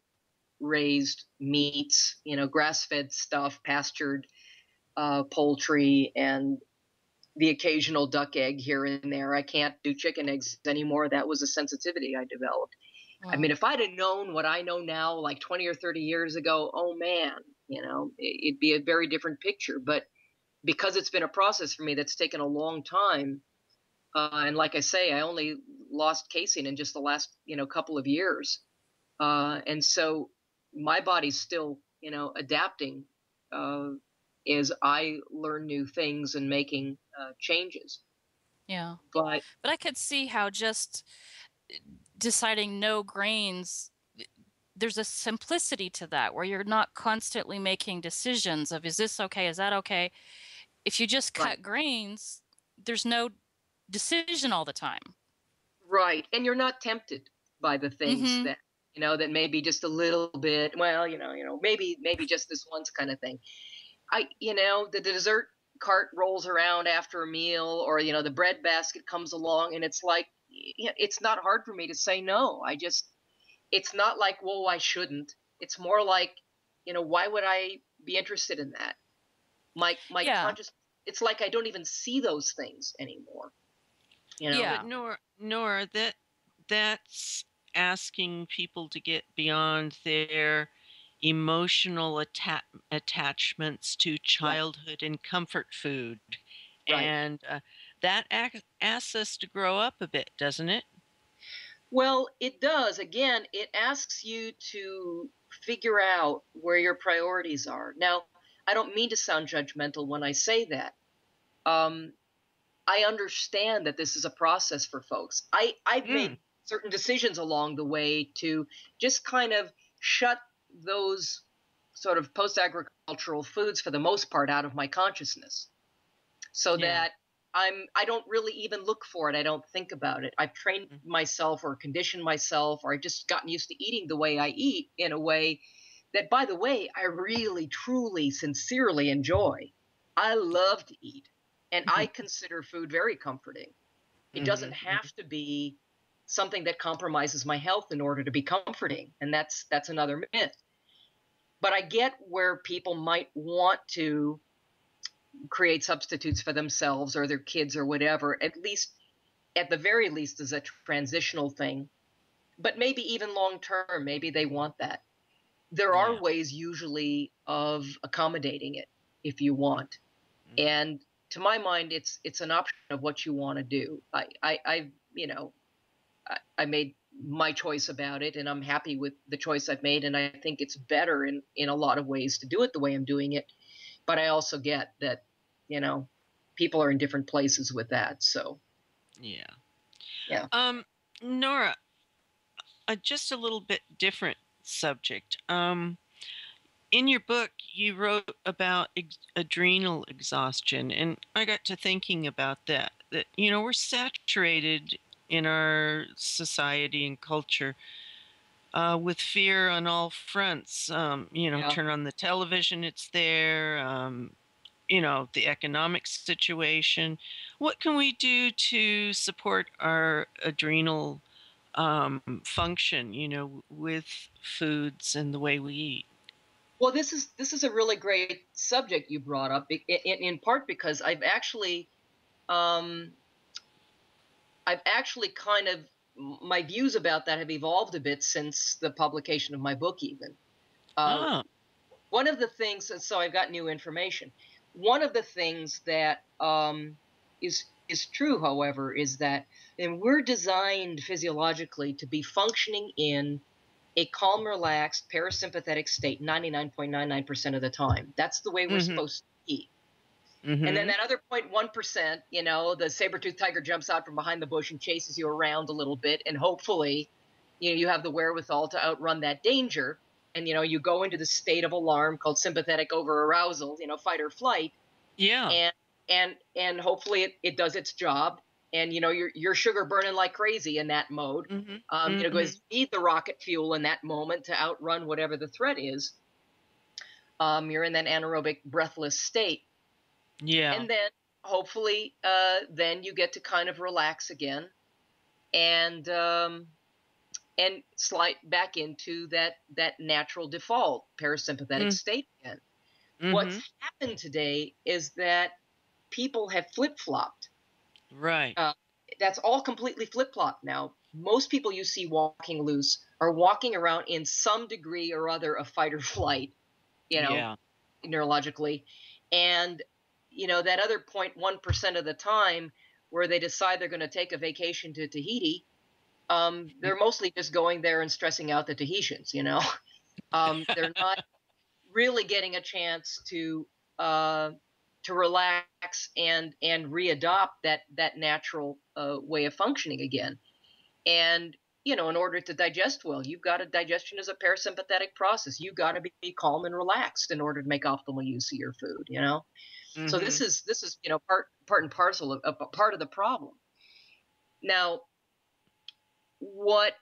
B: raised meats, grass-fed stuff, pastured poultry, and the occasional duck egg here and there. I can't do chicken eggs anymore. That was a sensitivity I developed. Wow. I mean, if I'd have known what I know now, like 20 or 30 years ago, oh man, it'd be a very different picture. But because it's been a process for me that's taken a long time, and like I say, I only lost casein in just the last, couple of years. And so my body's still, adapting as I learn new things and making changes.
C: Yeah.
B: But
C: I could see how just deciding no grains, there's a simplicity to that where you're not constantly making decisions of, is this okay? Is that okay? If you just cut grains, there's no decision all the time.
B: Right. And you're not tempted by the things that, that maybe just a little bit, well, maybe just this once kind of thing. The dessert cart rolls around after a meal, or, the bread basket comes along, and it's like, it's not hard for me to say no. It's not like, whoa, I shouldn't. It's more like, why would I be interested in that? My conscious, it's like I don't even see those things anymore.
D: Yeah. But Nora, that's asking people to get beyond their emotional attachments to childhood and comfort food. Right. And that asks us to grow up a bit, doesn't it?
B: Well, it does. Again, it asks you to figure out where your priorities are. Now, I don't mean to sound judgmental when I say that. I understand that this is a process for folks. I've made certain decisions along the way to just kind of shut those sort of post-agricultural foods for the most part out of my consciousness, so that I don't really even look for it. I don't think about it. I've trained myself or conditioned myself, or I've just gotten used to eating the way I eat, in a way that, by the way, I really, truly, sincerely enjoy. I love to eat, and I consider food very comforting. It doesn't have to be something that compromises my health in order to be comforting, and that's another myth. But I get where people might want to create substitutes for themselves or their kids or whatever, at the very least as a transitional thing. But maybe even long term, maybe they want that. There are ways usually of accommodating it if you want. And to my mind, it's an option of what you want to do. I made my choice about it, and I'm happy with the choice I've made, and I think it's better in a lot of ways to do it the way I'm doing it. But I also get that, people are in different places with that. So
D: Yeah.
B: yeah.
D: Nora, just a little bit different subject. In your book, you wrote about adrenal exhaustion, and I got to thinking about that. That we're saturated in our society and culture with fear on all fronts.
B: Yeah.
D: Turn on the television, it's there. The economic situation. What can we do to support our adrenal function? With foods and the way we eat.
B: Well, this is a really great subject you brought up, in part because um, I've actually kind of my views about that have evolved a bit since the publication of my book. Even
D: Oh.
B: one of the things, so I've got new information. One of the things that is true, however, is that we're designed physiologically to be functioning in a calm, relaxed, parasympathetic state 99.99% of the time. That's the way we're
D: Mm-hmm.
B: supposed to be.
D: Mm-hmm.
B: And then that other 0.1%, the saber-toothed tiger jumps out from behind the bush and chases you around a little bit. And hopefully, you have the wherewithal to outrun that danger. And, you go into the state of alarm called sympathetic over-arousal, fight or flight.
D: Yeah.
B: And hopefully it does its job. And, you're sugar burning like crazy in that mode.
D: Mm-hmm.
B: Because you need the rocket fuel in that moment to outrun whatever the threat is. You're in that anaerobic, breathless state.
D: Yeah.
B: And then hopefully, then you get to kind of relax again, and slide back into that natural default parasympathetic state again.
D: Mm-hmm.
B: What's happened today is that people have flip-flopped.
D: Right.
B: That's all completely flip-flopped now. Most people you see walking loose are walking around in some degree or other of fight or flight,
D: Yeah.
B: neurologically. And, that other 0.1% of the time where they decide they're going to take a vacation to Tahiti, they're mostly just going there and stressing out the Tahitians, they're not really getting a chance to relax and readopt that natural way of functioning again. And in order to digest well, you've got digestion as a parasympathetic process. You've got to be calm and relaxed in order to make optimal use of your food.
D: Mm-hmm.
B: So this is part and parcel of part of the problem. Now, what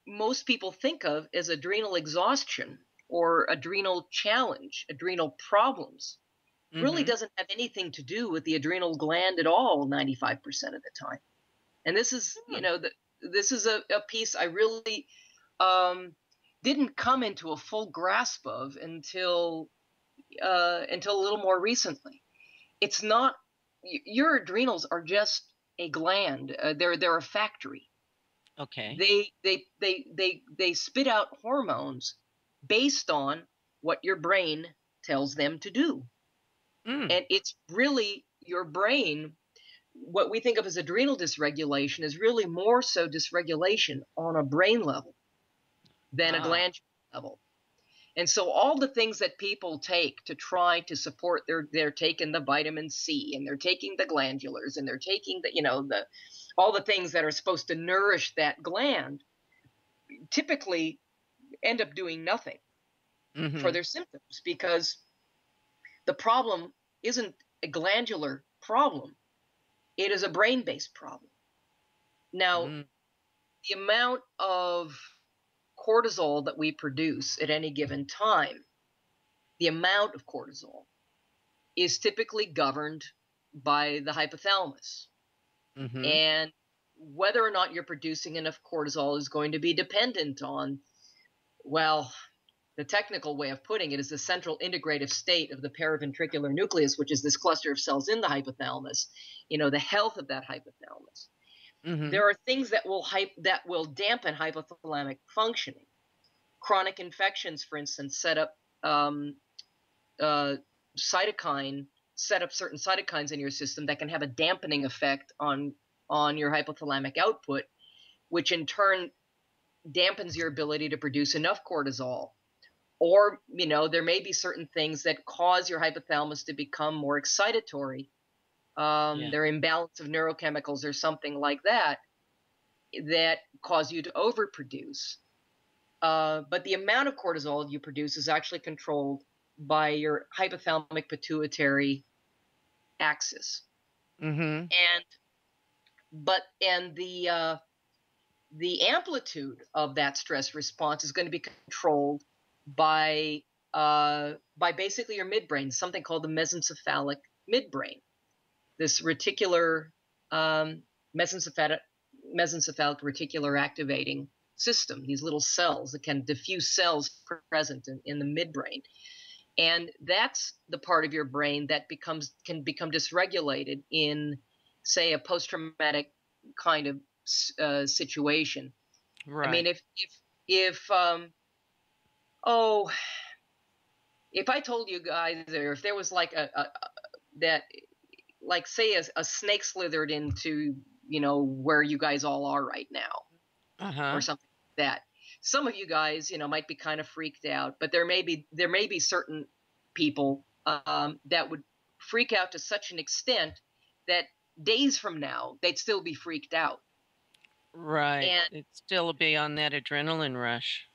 B: most people think of as adrenal exhaustion or adrenal challenge, adrenal problems, really doesn't have anything to do with the adrenal gland at all 95% of the time. And this is, this is a piece I really didn't come into a full grasp of until a little more recently. It's not, your adrenals are just a gland. They're a factory.
D: Okay.
B: They spit out hormones based on what your brain tells them to do. And it's really your brain. What we think of as adrenal dysregulation is really more so dysregulation on a brain level than a glandular level. And so all the things that people take to try to support they're taking the vitamin C, and they're taking the glandulars, and they're taking the all the things that are supposed to nourish that gland, typically end up doing nothing for their symptoms, because the problem isn't a glandular problem. It is a brain-based problem. Now, the amount of cortisol that we produce at any given time, the amount of cortisol is typically governed by the hypothalamus. And whether or not you're producing enough cortisol is going to be dependent on, well, the technical way of putting it is the central integrative state of the paraventricular nucleus, which is this cluster of cells in the hypothalamus, the health of that hypothalamus. There are things that will dampen hypothalamic functioning. Chronic infections, for instance, set up certain cytokines in your system that can have a dampening effect on your hypothalamic output. which in turn dampens your ability to produce enough cortisol. Or, there may be certain things that cause your hypothalamus to become more excitatory. Their imbalance of neurochemicals or something like that cause you to overproduce. But the amount of cortisol you produce is actually controlled by your hypothalamic pituitary axis.
D: Mm-hmm.
B: And the amplitude of that stress response is going to be controlled by basically your midbrain, something called the mesencephalic midbrain. This reticular mesencephalic reticular activating system, these little cells, that can diffuse cells present in the midbrain. And that's the part of your brain that can become dysregulated in, say, a post-traumatic kind of situation.
D: Right.
B: I mean, if I told you guys, or if there was like say a snake slithered into, where you guys all are right now, or something like that. Some of you guys, might be kind of freaked out, but there may be certain people that would freak out to such an extent that days from now they'd still be freaked out.
D: Right.
B: And
D: it'd still be on that adrenaline rush.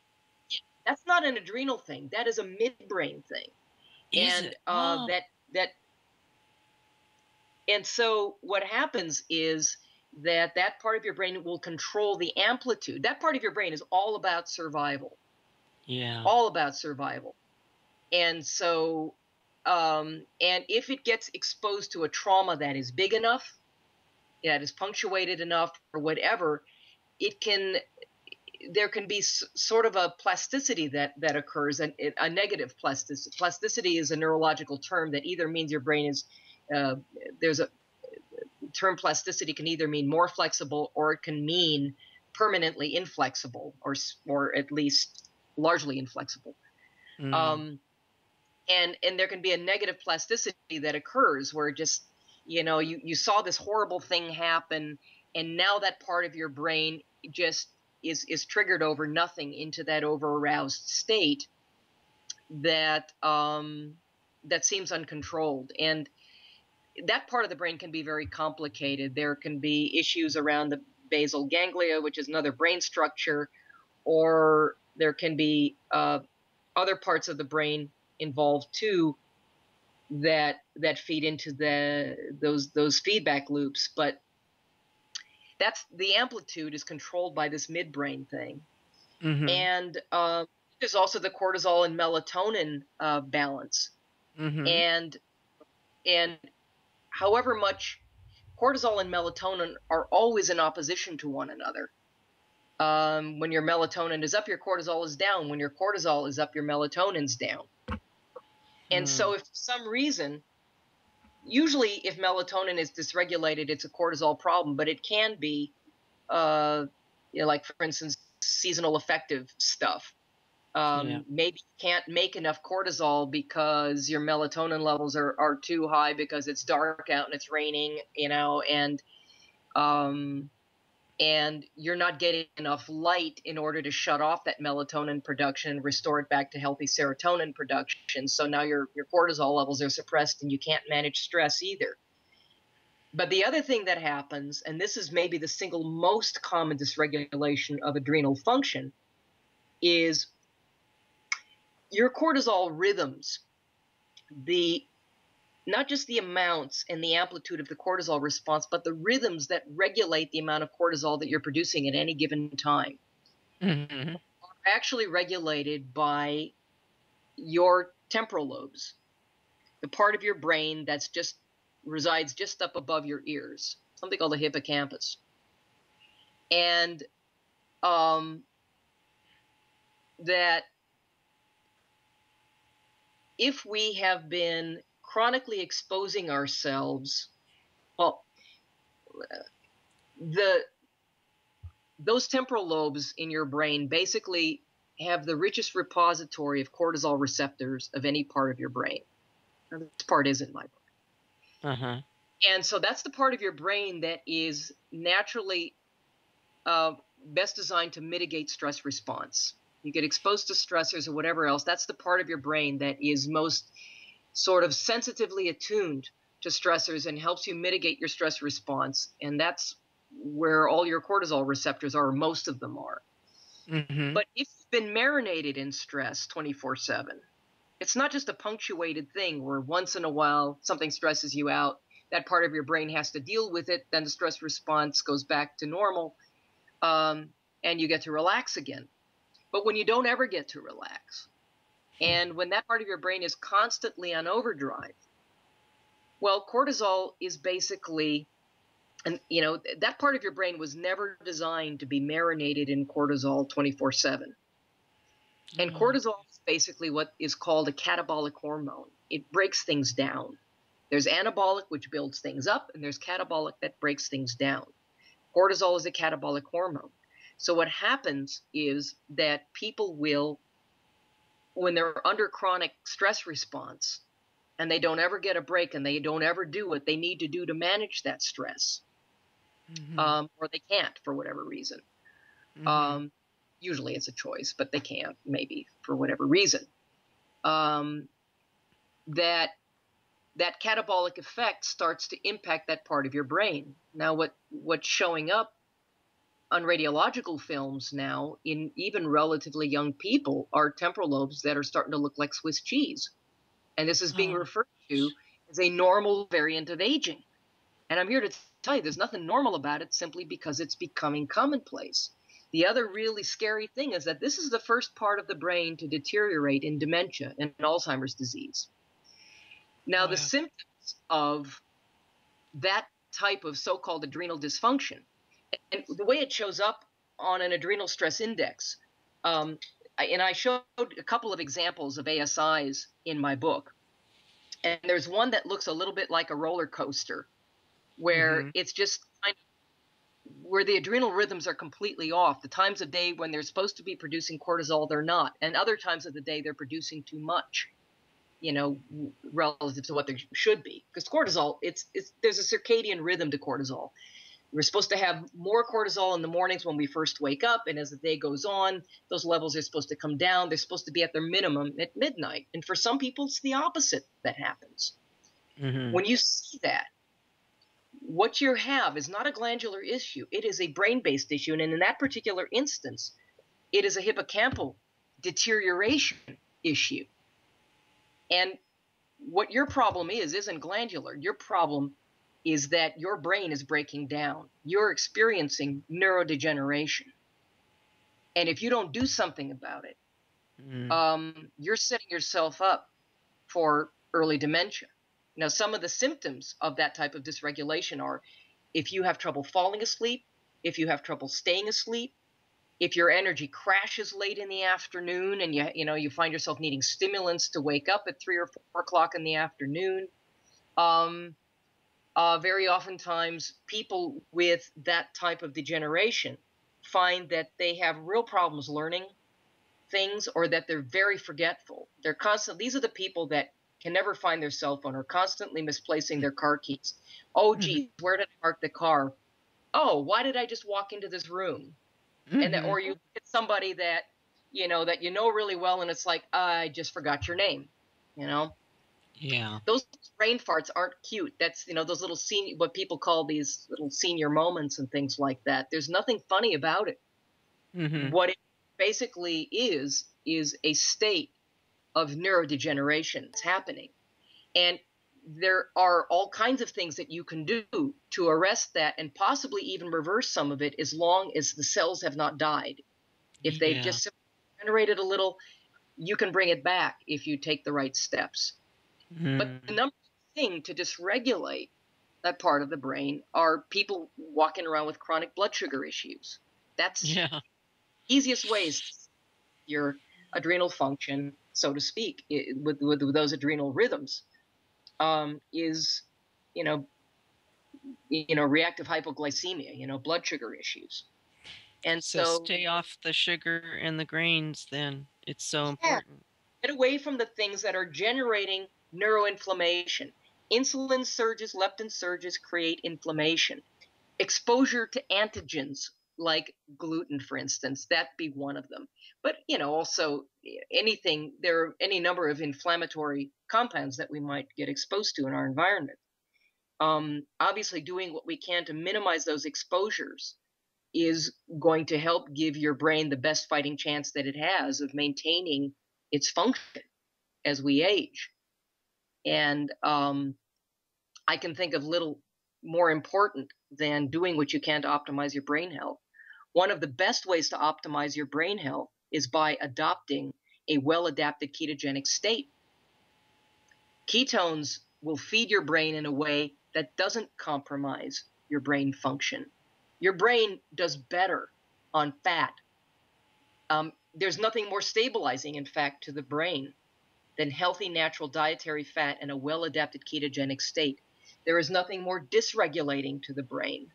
B: That's not an adrenal thing. That is a midbrain thing. And so what happens is that part of your brain will control the amplitude. That part of your brain is all about survival.
D: Yeah.
B: All about survival. And so, and if it gets exposed to a trauma that is big enough, that is punctuated enough, or whatever, there can be sort of a plasticity that occurs, and a negative plasticity. Plasticity is a neurological term that either means your brain is, there's a term, plasticity can either mean more flexible, or it can mean permanently inflexible, or at least largely inflexible. And there can be a negative plasticity that occurs where just, you saw this horrible thing happen, and now that part of your brain just is triggered over nothing into that over-aroused state that seems uncontrolled. And that part of the brain can be very complicated. There can be issues around the basal ganglia, which is another brain structure, or there can be other parts of the brain involved too that feed into those feedback loops. But that's the amplitude is controlled by this midbrain thing.
D: Mm-hmm.
B: And there's also the cortisol and melatonin balance.
D: Mm-hmm.
B: And however much cortisol and melatonin are always in opposition to one another. When your melatonin is up, your cortisol is down. When your cortisol is up, your melatonin's down. And so if for some reason, usually if melatonin is dysregulated, it's a cortisol problem, but it can be, like, for instance, seasonal affective stuff. Maybe you can't make enough cortisol because your melatonin levels are too high because it's dark out and it's raining, and you're not getting enough light in order to shut off that melatonin production and restore it back to healthy serotonin production. So now your cortisol levels are suppressed and you can't manage stress either. But the other thing that happens, and this is maybe the single most common dysregulation of adrenal function, is your cortisol rhythms, not just the amounts and the amplitude of the cortisol response, but the rhythms that regulate the amount of cortisol that you're producing at any given time,
D: Mm-hmm.
B: are actually regulated by your temporal lobes, the part of your brain that's resides just up above your ears, something called the hippocampus. And that if we have been chronically exposing ourselves, those temporal lobes in your brain basically have the richest repository of cortisol receptors of any part of your brain. Now, this part isn't my brain. And so that's the part of your brain that is naturally best designed to mitigate stress response. You get exposed to stressors or whatever else. That's the part of your brain that is most sort of sensitively attuned to stressors and helps you mitigate your stress response. And that's where all your cortisol receptors are, most of them are.
D: Mm-hmm.
B: But if you've been marinated in stress 24/7, it's not just a punctuated thing where once in a while something stresses you out, that part of your brain has to deal with it, then the stress response goes back to normal, and you get to relax again. But when you don't ever get to relax, and when that part of your brain is constantly on overdrive, well, cortisol is basically, and that part of your brain was never designed to be marinated in cortisol 24/7. And cortisol is basically what is called a catabolic hormone. It breaks things down. There's anabolic, which builds things up, and there's catabolic that breaks things down. Cortisol is a catabolic hormone. So what happens is that people will, when they're under chronic stress response, and they don't ever get a break, and they don't ever do what they need to do to manage that stress, or they can't for whatever reason. Usually it's a choice, but they can't, maybe for whatever reason. That catabolic effect starts to impact that part of your brain. Now, what's showing up on radiological films now in even relatively young people are temporal lobes that are starting to look like Swiss cheese. And this is being referred to as a normal variant of aging. And I'm here to tell you there's nothing normal about it, simply because it's becoming commonplace. The other really scary thing is that this is the first part of the brain to deteriorate in dementia and Alzheimer's disease. Now, the symptoms of that type of so-called adrenal dysfunction, and the way it shows up on an adrenal stress index, and I showed a couple of examples of ASIs in my book, and there's one that looks a little bit like a roller coaster, where it's just kind of where the adrenal rhythms are completely off. The times of day when they're supposed to be producing cortisol, they're not, and other times of the day they're producing too much, relative to what they should be. Because cortisol, there's a circadian rhythm to cortisol. We're supposed to have more cortisol in the mornings when we first wake up, and as the day goes on, those levels are supposed to come down. They're supposed to be at their minimum at midnight. And for some people, it's the opposite that happens. When you see that, what you have is not a glandular issue. It is a brain-based issue, and in that particular instance, it is a hippocampal deterioration issue. And what your problem isn't glandular. Your problem is that your brain is breaking down. You're experiencing neurodegeneration. And if you don't do something about it, you're setting yourself up for early dementia. Now, some of the symptoms of that type of dysregulation are if you have trouble falling asleep, if you have trouble staying asleep, if your energy crashes late in the afternoon and you find yourself needing stimulants to wake up at 3 or 4 o'clock in the afternoon. Very oftentimes, people with that type of degeneration find that they have real problems learning things, or that they're very forgetful. These are the people that can never find their cell phone, or constantly misplacing their car keys. Oh, geez, where did I park the car? Oh, why did I just walk into this room? Or you get somebody that you know really well, and it's like, I just forgot your name.
E: Yeah.
B: Those brain farts aren't cute. That's those little what people call these little senior moments and things like that. There's nothing funny about it. What it basically is a state of neurodegeneration that's happening. And there are all kinds of things that you can do to arrest that and possibly even reverse some of it, as long as the cells have not died. If they've just generated a little, you can bring it back if you take the right steps. But the number one thing to dysregulate that part of the brain are people walking around with chronic blood sugar issues. That's the easiest ways to your adrenal function, so to speak, with those adrenal rhythms, is reactive hypoglycemia, blood sugar issues. And
D: so stay off the sugar and the grains. Then it's so important.
B: Get away from the things that are generating neuroinflammation. Insulin surges, leptin surges create inflammation. Exposure to antigens like gluten, for instance, that be one of them. But, also anything, there are any number of inflammatory compounds that we might get exposed to in our environment. Obviously, doing what we can to minimize those exposures is going to help give your brain the best fighting chance that it has of maintaining its function as we age. And I can think of little more important than doing what you can to optimize your brain health. One of the best ways to optimize your brain health is by adopting a well-adapted ketogenic state. Ketones will feed your brain in a way that doesn't compromise your brain function. Your brain does better on fat. There's nothing more stabilizing, in fact, to the brain than healthy natural dietary fat and a well-adapted ketogenic state. There is nothing more dysregulating to the brain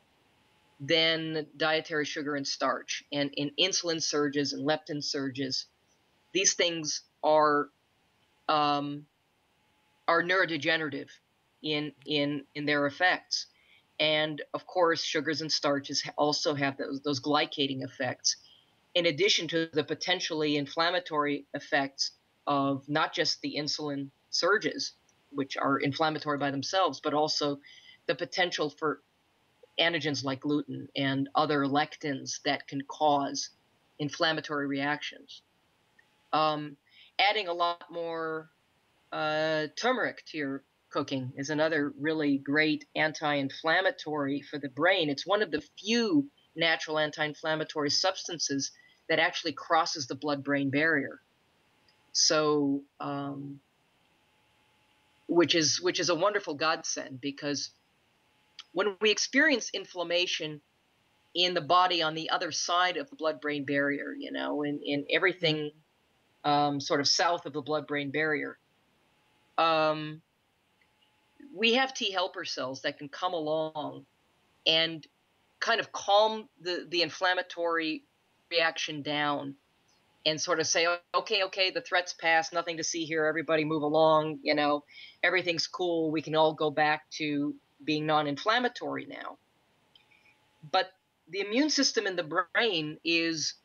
B: than dietary sugar and starch and insulin surges and leptin surges. These things are neurodegenerative in their effects. And of course, sugars and starches also have those glycating effects, in addition to the potentially inflammatory effects of not just the insulin surges, which are inflammatory by themselves, but also the potential for antigens like gluten and other lectins that can cause inflammatory reactions. Adding a lot more turmeric to your cooking is another really great anti-inflammatory for the brain. It's one of the few natural anti-inflammatory substances that actually crosses the blood-brain barrier. So, which is a wonderful godsend, because when we experience inflammation in the body on the other side of the blood-brain barrier, in everything sort of south of the blood-brain barrier, we have T helper cells that can come along and kind of calm the inflammatory reaction down and sort of say, okay, the threat's passed, nothing to see here, everybody move along, everything's cool, we can all go back to being non-inflammatory now. But the immune system in the brain is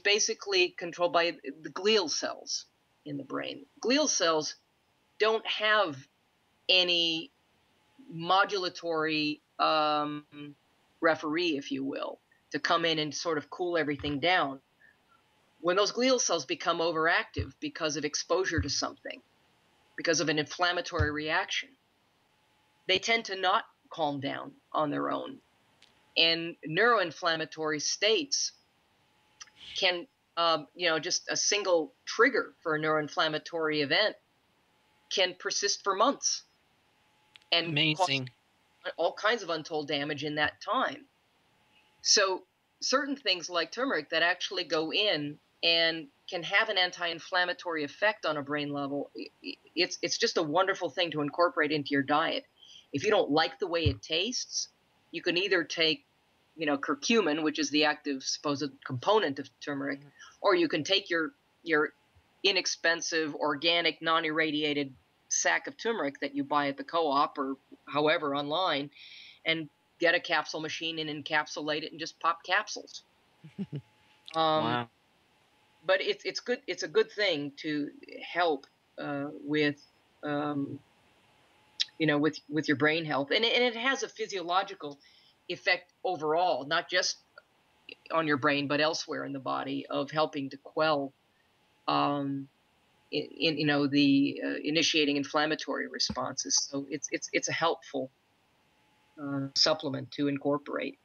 B: basically controlled by the glial cells in the brain. Glial cells don't have any modulatory referee, if you will, to come in and sort of cool everything down. When those glial cells become overactive because of exposure to something, because of an inflammatory reaction, they tend to not calm down on their own. And neuroinflammatory states can, just a single trigger for a neuroinflammatory event can persist for months and
D: amazing,
B: cause all kinds of untold damage in that time. So certain things like turmeric that actually go in and can have an anti-inflammatory effect on a brain level, it's just a wonderful thing to incorporate into your diet. If you don't like the way it tastes, you can either take, curcumin, which is the active supposed component of turmeric, or you can take your inexpensive, organic, non-irradiated sack of turmeric that you buy at the co-op or however online, and get a capsule machine and encapsulate it and just pop capsules.
D: Wow.
B: But it's good. It's a good thing to help with with your brain health, and it has a physiological effect overall, not just on your brain but elsewhere in the body, of helping to quell the initiating inflammatory responses. So it's a helpful supplement to incorporate.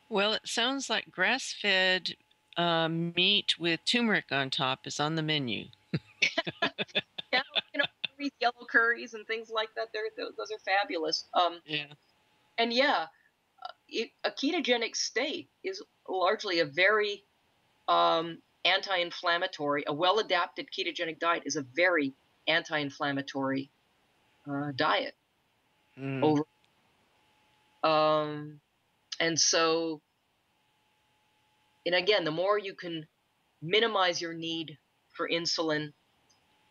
D: Well, it sounds like grass-fed meat with turmeric on top is on the menu.
B: Yeah, yellow curries and things like that. Those are fabulous.
D: Yeah.
B: And yeah, a ketogenic state is largely a very anti-inflammatory. A well-adapted ketogenic diet is a very anti-inflammatory diet. And so, and again, the more you can minimize your need for insulin,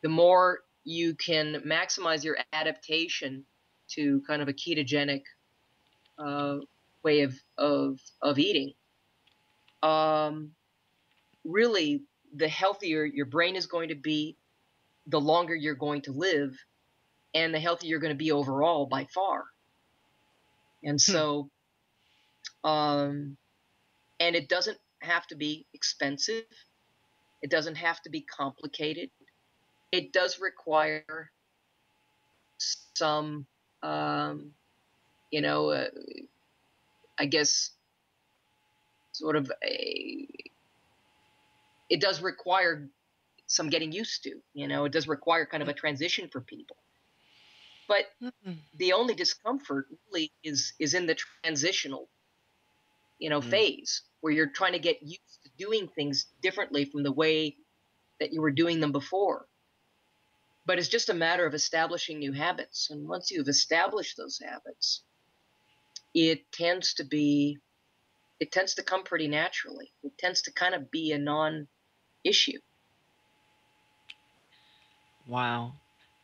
B: the more you can maximize your adaptation to kind of a ketogenic way of eating. really, the healthier your brain is going to be, the longer you're going to live, and the healthier you're going to be overall by far. And so, and it doesn't have to be expensive. It doesn't have to be complicated. It does require some, you know, I guess, sort of it does require some getting used to. It does require kind of a transition for people. But the only discomfort really is in the transitional, phase, where you're trying to get used to doing things differently from the way that you were doing them before. But it's just a matter of establishing new habits. And once you've established those habits, it tends to come pretty naturally. It tends to kind of be a non-issue.
D: Wow.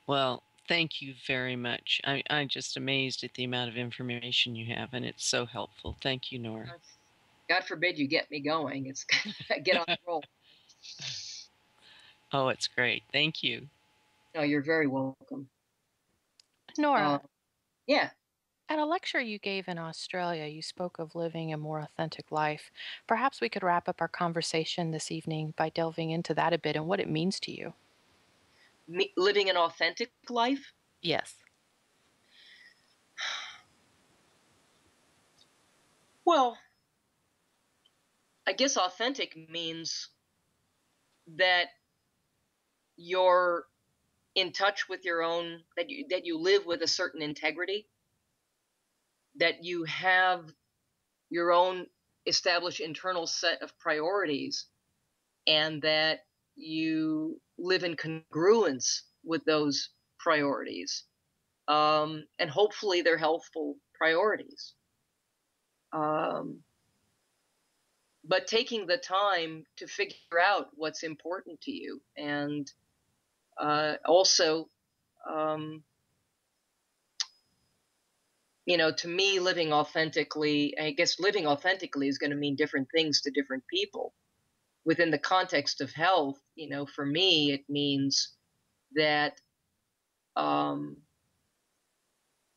D: Well, thank you very much. I'm just amazed at the amount of information you have, and it's so helpful. Thank you, Nora.
B: God forbid you get me going. It's get on the roll.
D: Oh, it's great. Thank you.
B: No, you're very welcome.
A: Nora.
B: Yeah.
A: At a lecture you gave in Australia, you spoke of living a more authentic life. Perhaps we could wrap up our conversation this evening by delving into that a bit and what it means to you.
B: Living an authentic life?
A: Yes.
B: Well, I guess authentic means that you're in touch with your own, that you live with a certain integrity, that you have your own established internal set of priorities, and that you live in congruence with those priorities. And hopefully they're healthful priorities. But taking the time to figure out what's important to you, and also, to me, living authentically, I guess living authentically is going to mean different things to different people. Within the context of health, for me, it means that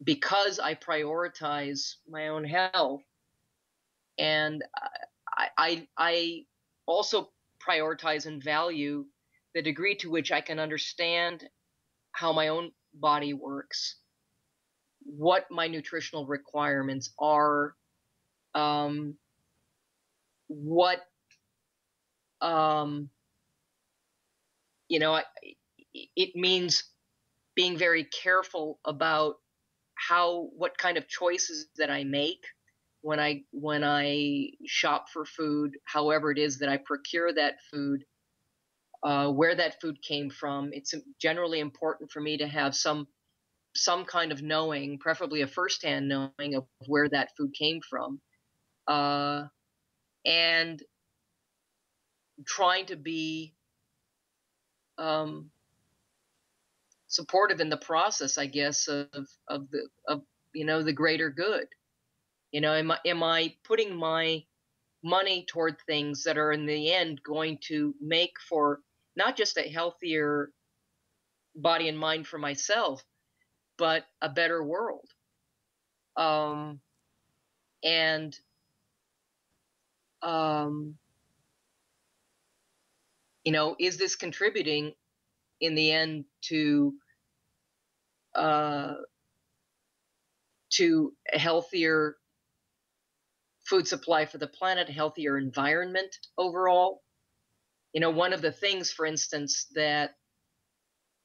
B: because I prioritize my own health, and I also prioritize and value the degree to which I can understand how my own body works, what my nutritional requirements are, what it means being very careful about what kind of choices that I make when I shop for food, however it is that I procure that food, where that food came from. It's generally important for me to have some kind of knowing, preferably a firsthand knowing of where that food came from, and trying to be supportive in the process, I guess, of the greater good. Am I putting my money toward things that are in the end going to make for not just a healthier body and mind for myself, but a better world? Is this contributing in the end to a healthier food supply for the planet, a healthier environment overall? One of the things, for instance, that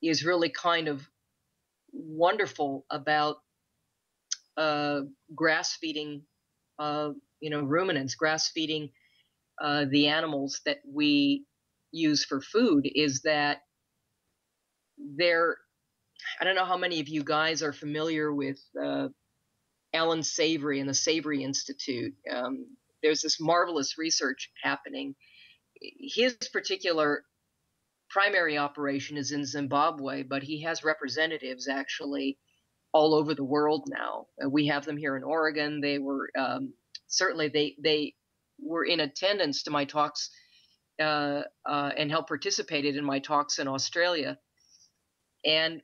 B: is really kind of wonderful about grass feeding, ruminants, grass feeding the animals that we use for food, is that I don't know how many of you guys are familiar with Alan Savory and the Savory Institute. There's this marvelous research happening. His particular primary operation is in Zimbabwe, but he has representatives actually all over the world now. We have them here in Oregon. They were certainly they were in attendance to my talks and helped participated in my talks in Australia. And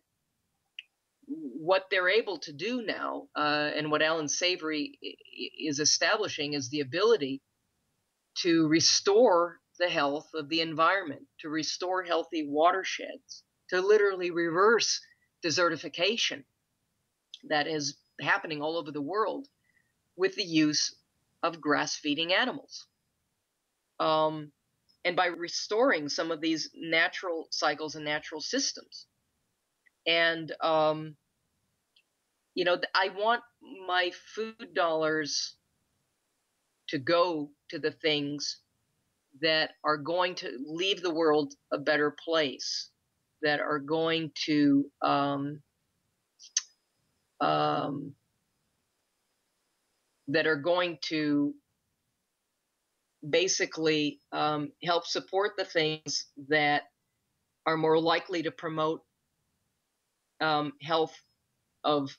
B: what they're able to do now, and what Alan Savory is establishing, is the ability to restore the health of the environment, to restore healthy watersheds, to literally reverse desertification that is happening all over the world with the use of grass-feeding animals. And by restoring some of these natural cycles and natural systems. And, you know, I want my food dollars to go to the things that are going to leave the world a better place, that are going to basically help support the things that are more likely to promote health of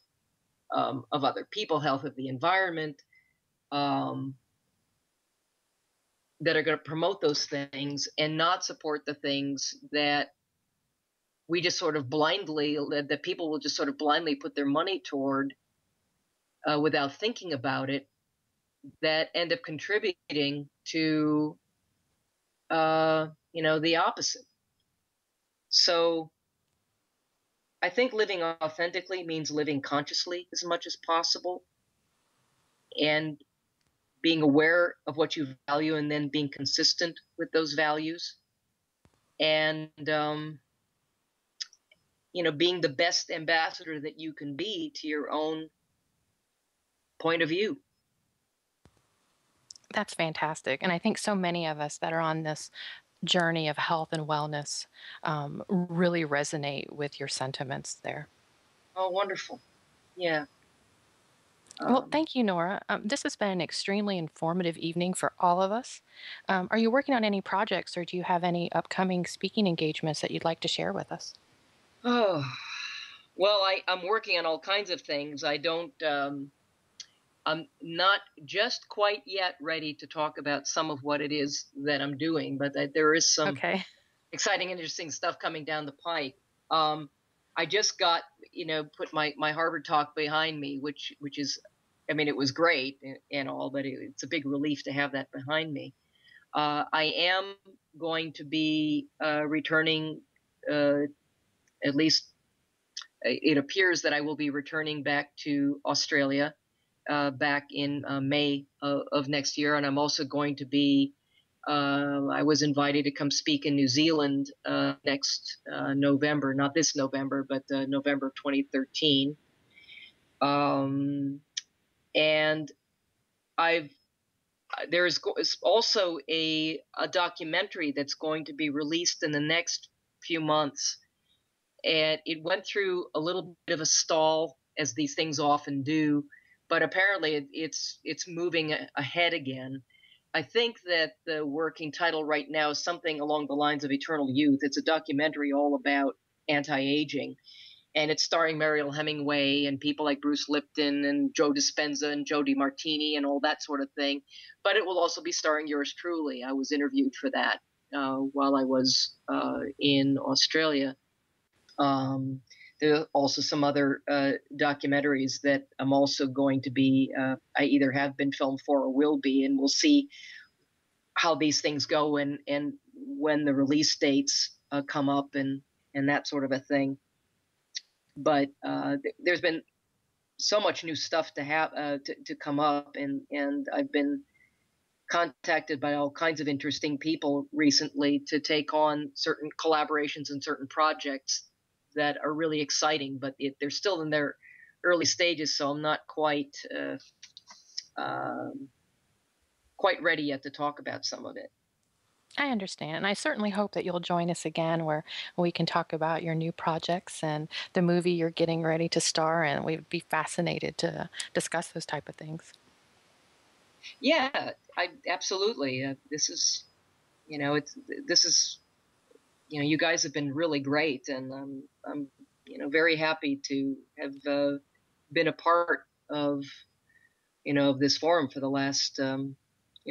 B: other people, health of the environment, that are going to promote those things and not support the things that we just sort of blindly, that people will just sort of blindly put their money toward without thinking about it, that end up contributing to, you know, the opposite. So I think living authentically means living consciously as much as possible, and being aware of what you value and then being consistent with those values, and you know, being the best ambassador that you can be to your own point of view.
A: That's fantastic. And I think so many of us that are on this journey of health and wellness really resonate with your sentiments there.
B: Oh, wonderful. Yeah.
A: Well, thank you, Nora. This has been an extremely informative evening for all of us. Are you working on any projects, or do you have any upcoming speaking engagements that you'd like to share with us?
B: Oh, well, I'm working on all kinds of things. I'm not just quite yet ready to talk about some of what it is that I'm doing, but there is some exciting, interesting stuff coming down the pipe. I just got, you know, put my Harvard talk behind me, which is, I mean, it was great and all, but it's a big relief to have that behind me. I am going to be returning, at least it appears that I will be returning back to Australia back in May of next year. And I'm also going to be, I was invited to come speak in New Zealand next November, not this November, but November 2013. And there's also a documentary that's going to be released in the next few months. And it went through a little bit of a stall, as these things often do, but apparently it's moving ahead again. I think that the working title right now is something along the lines of Eternal Youth. It's a documentary all about anti-aging, and it's starring Mariel Hemingway and people like Bruce Lipton and Joe Dispenza and Joe DiMartini and all that sort of thing. But it will also be starring yours truly. I was interviewed for that while I was in Australia. There are also some other documentaries that I'm also going to be, I either have been filmed for or will be, and we'll see how these things go and when the release dates come up and that sort of a thing. But there's been so much new stuff to have to come up, and I've been contacted by all kinds of interesting people recently to take on certain collaborations and certain projects that are really exciting, but they're still in their early stages, so I'm not quite ready yet to talk about some of it.
A: I understand. And I certainly hope that you'll join us again where we can talk about your new projects and the movie you're getting ready to star in. We'd be fascinated to discuss those type of things.
B: Yeah, absolutely. This is, you know, you guys have been really great, and I'm you know, very happy to have been a part of, you know, of this forum for the last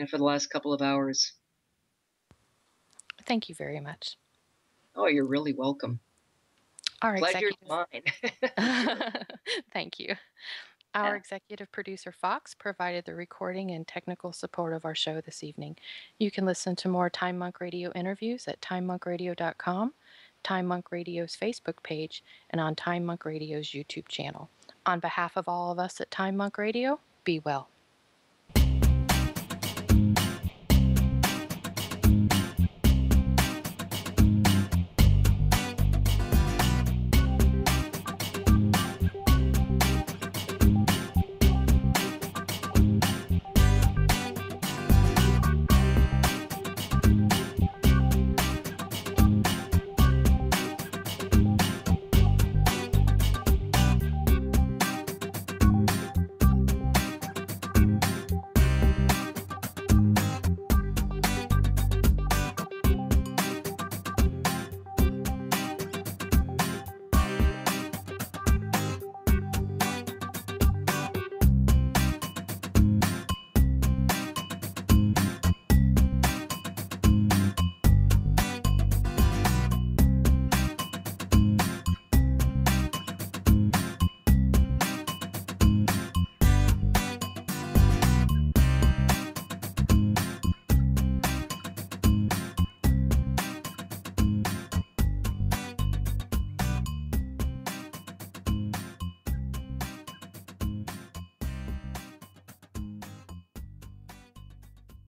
B: for the last couple of hours.
A: Thank you very much.
B: Oh, you're really welcome.
A: Our
B: Pleasure's
A: executive...
B: mine.
A: Thank you. Our executive producer, Fox, provided the recording and technical support of our show this evening. You can listen to more Time Monk Radio interviews at timemonkradio.com, Time Monk Radio's Facebook page, and on Time Monk Radio's YouTube channel. On behalf of all of us at Time Monk Radio, be well.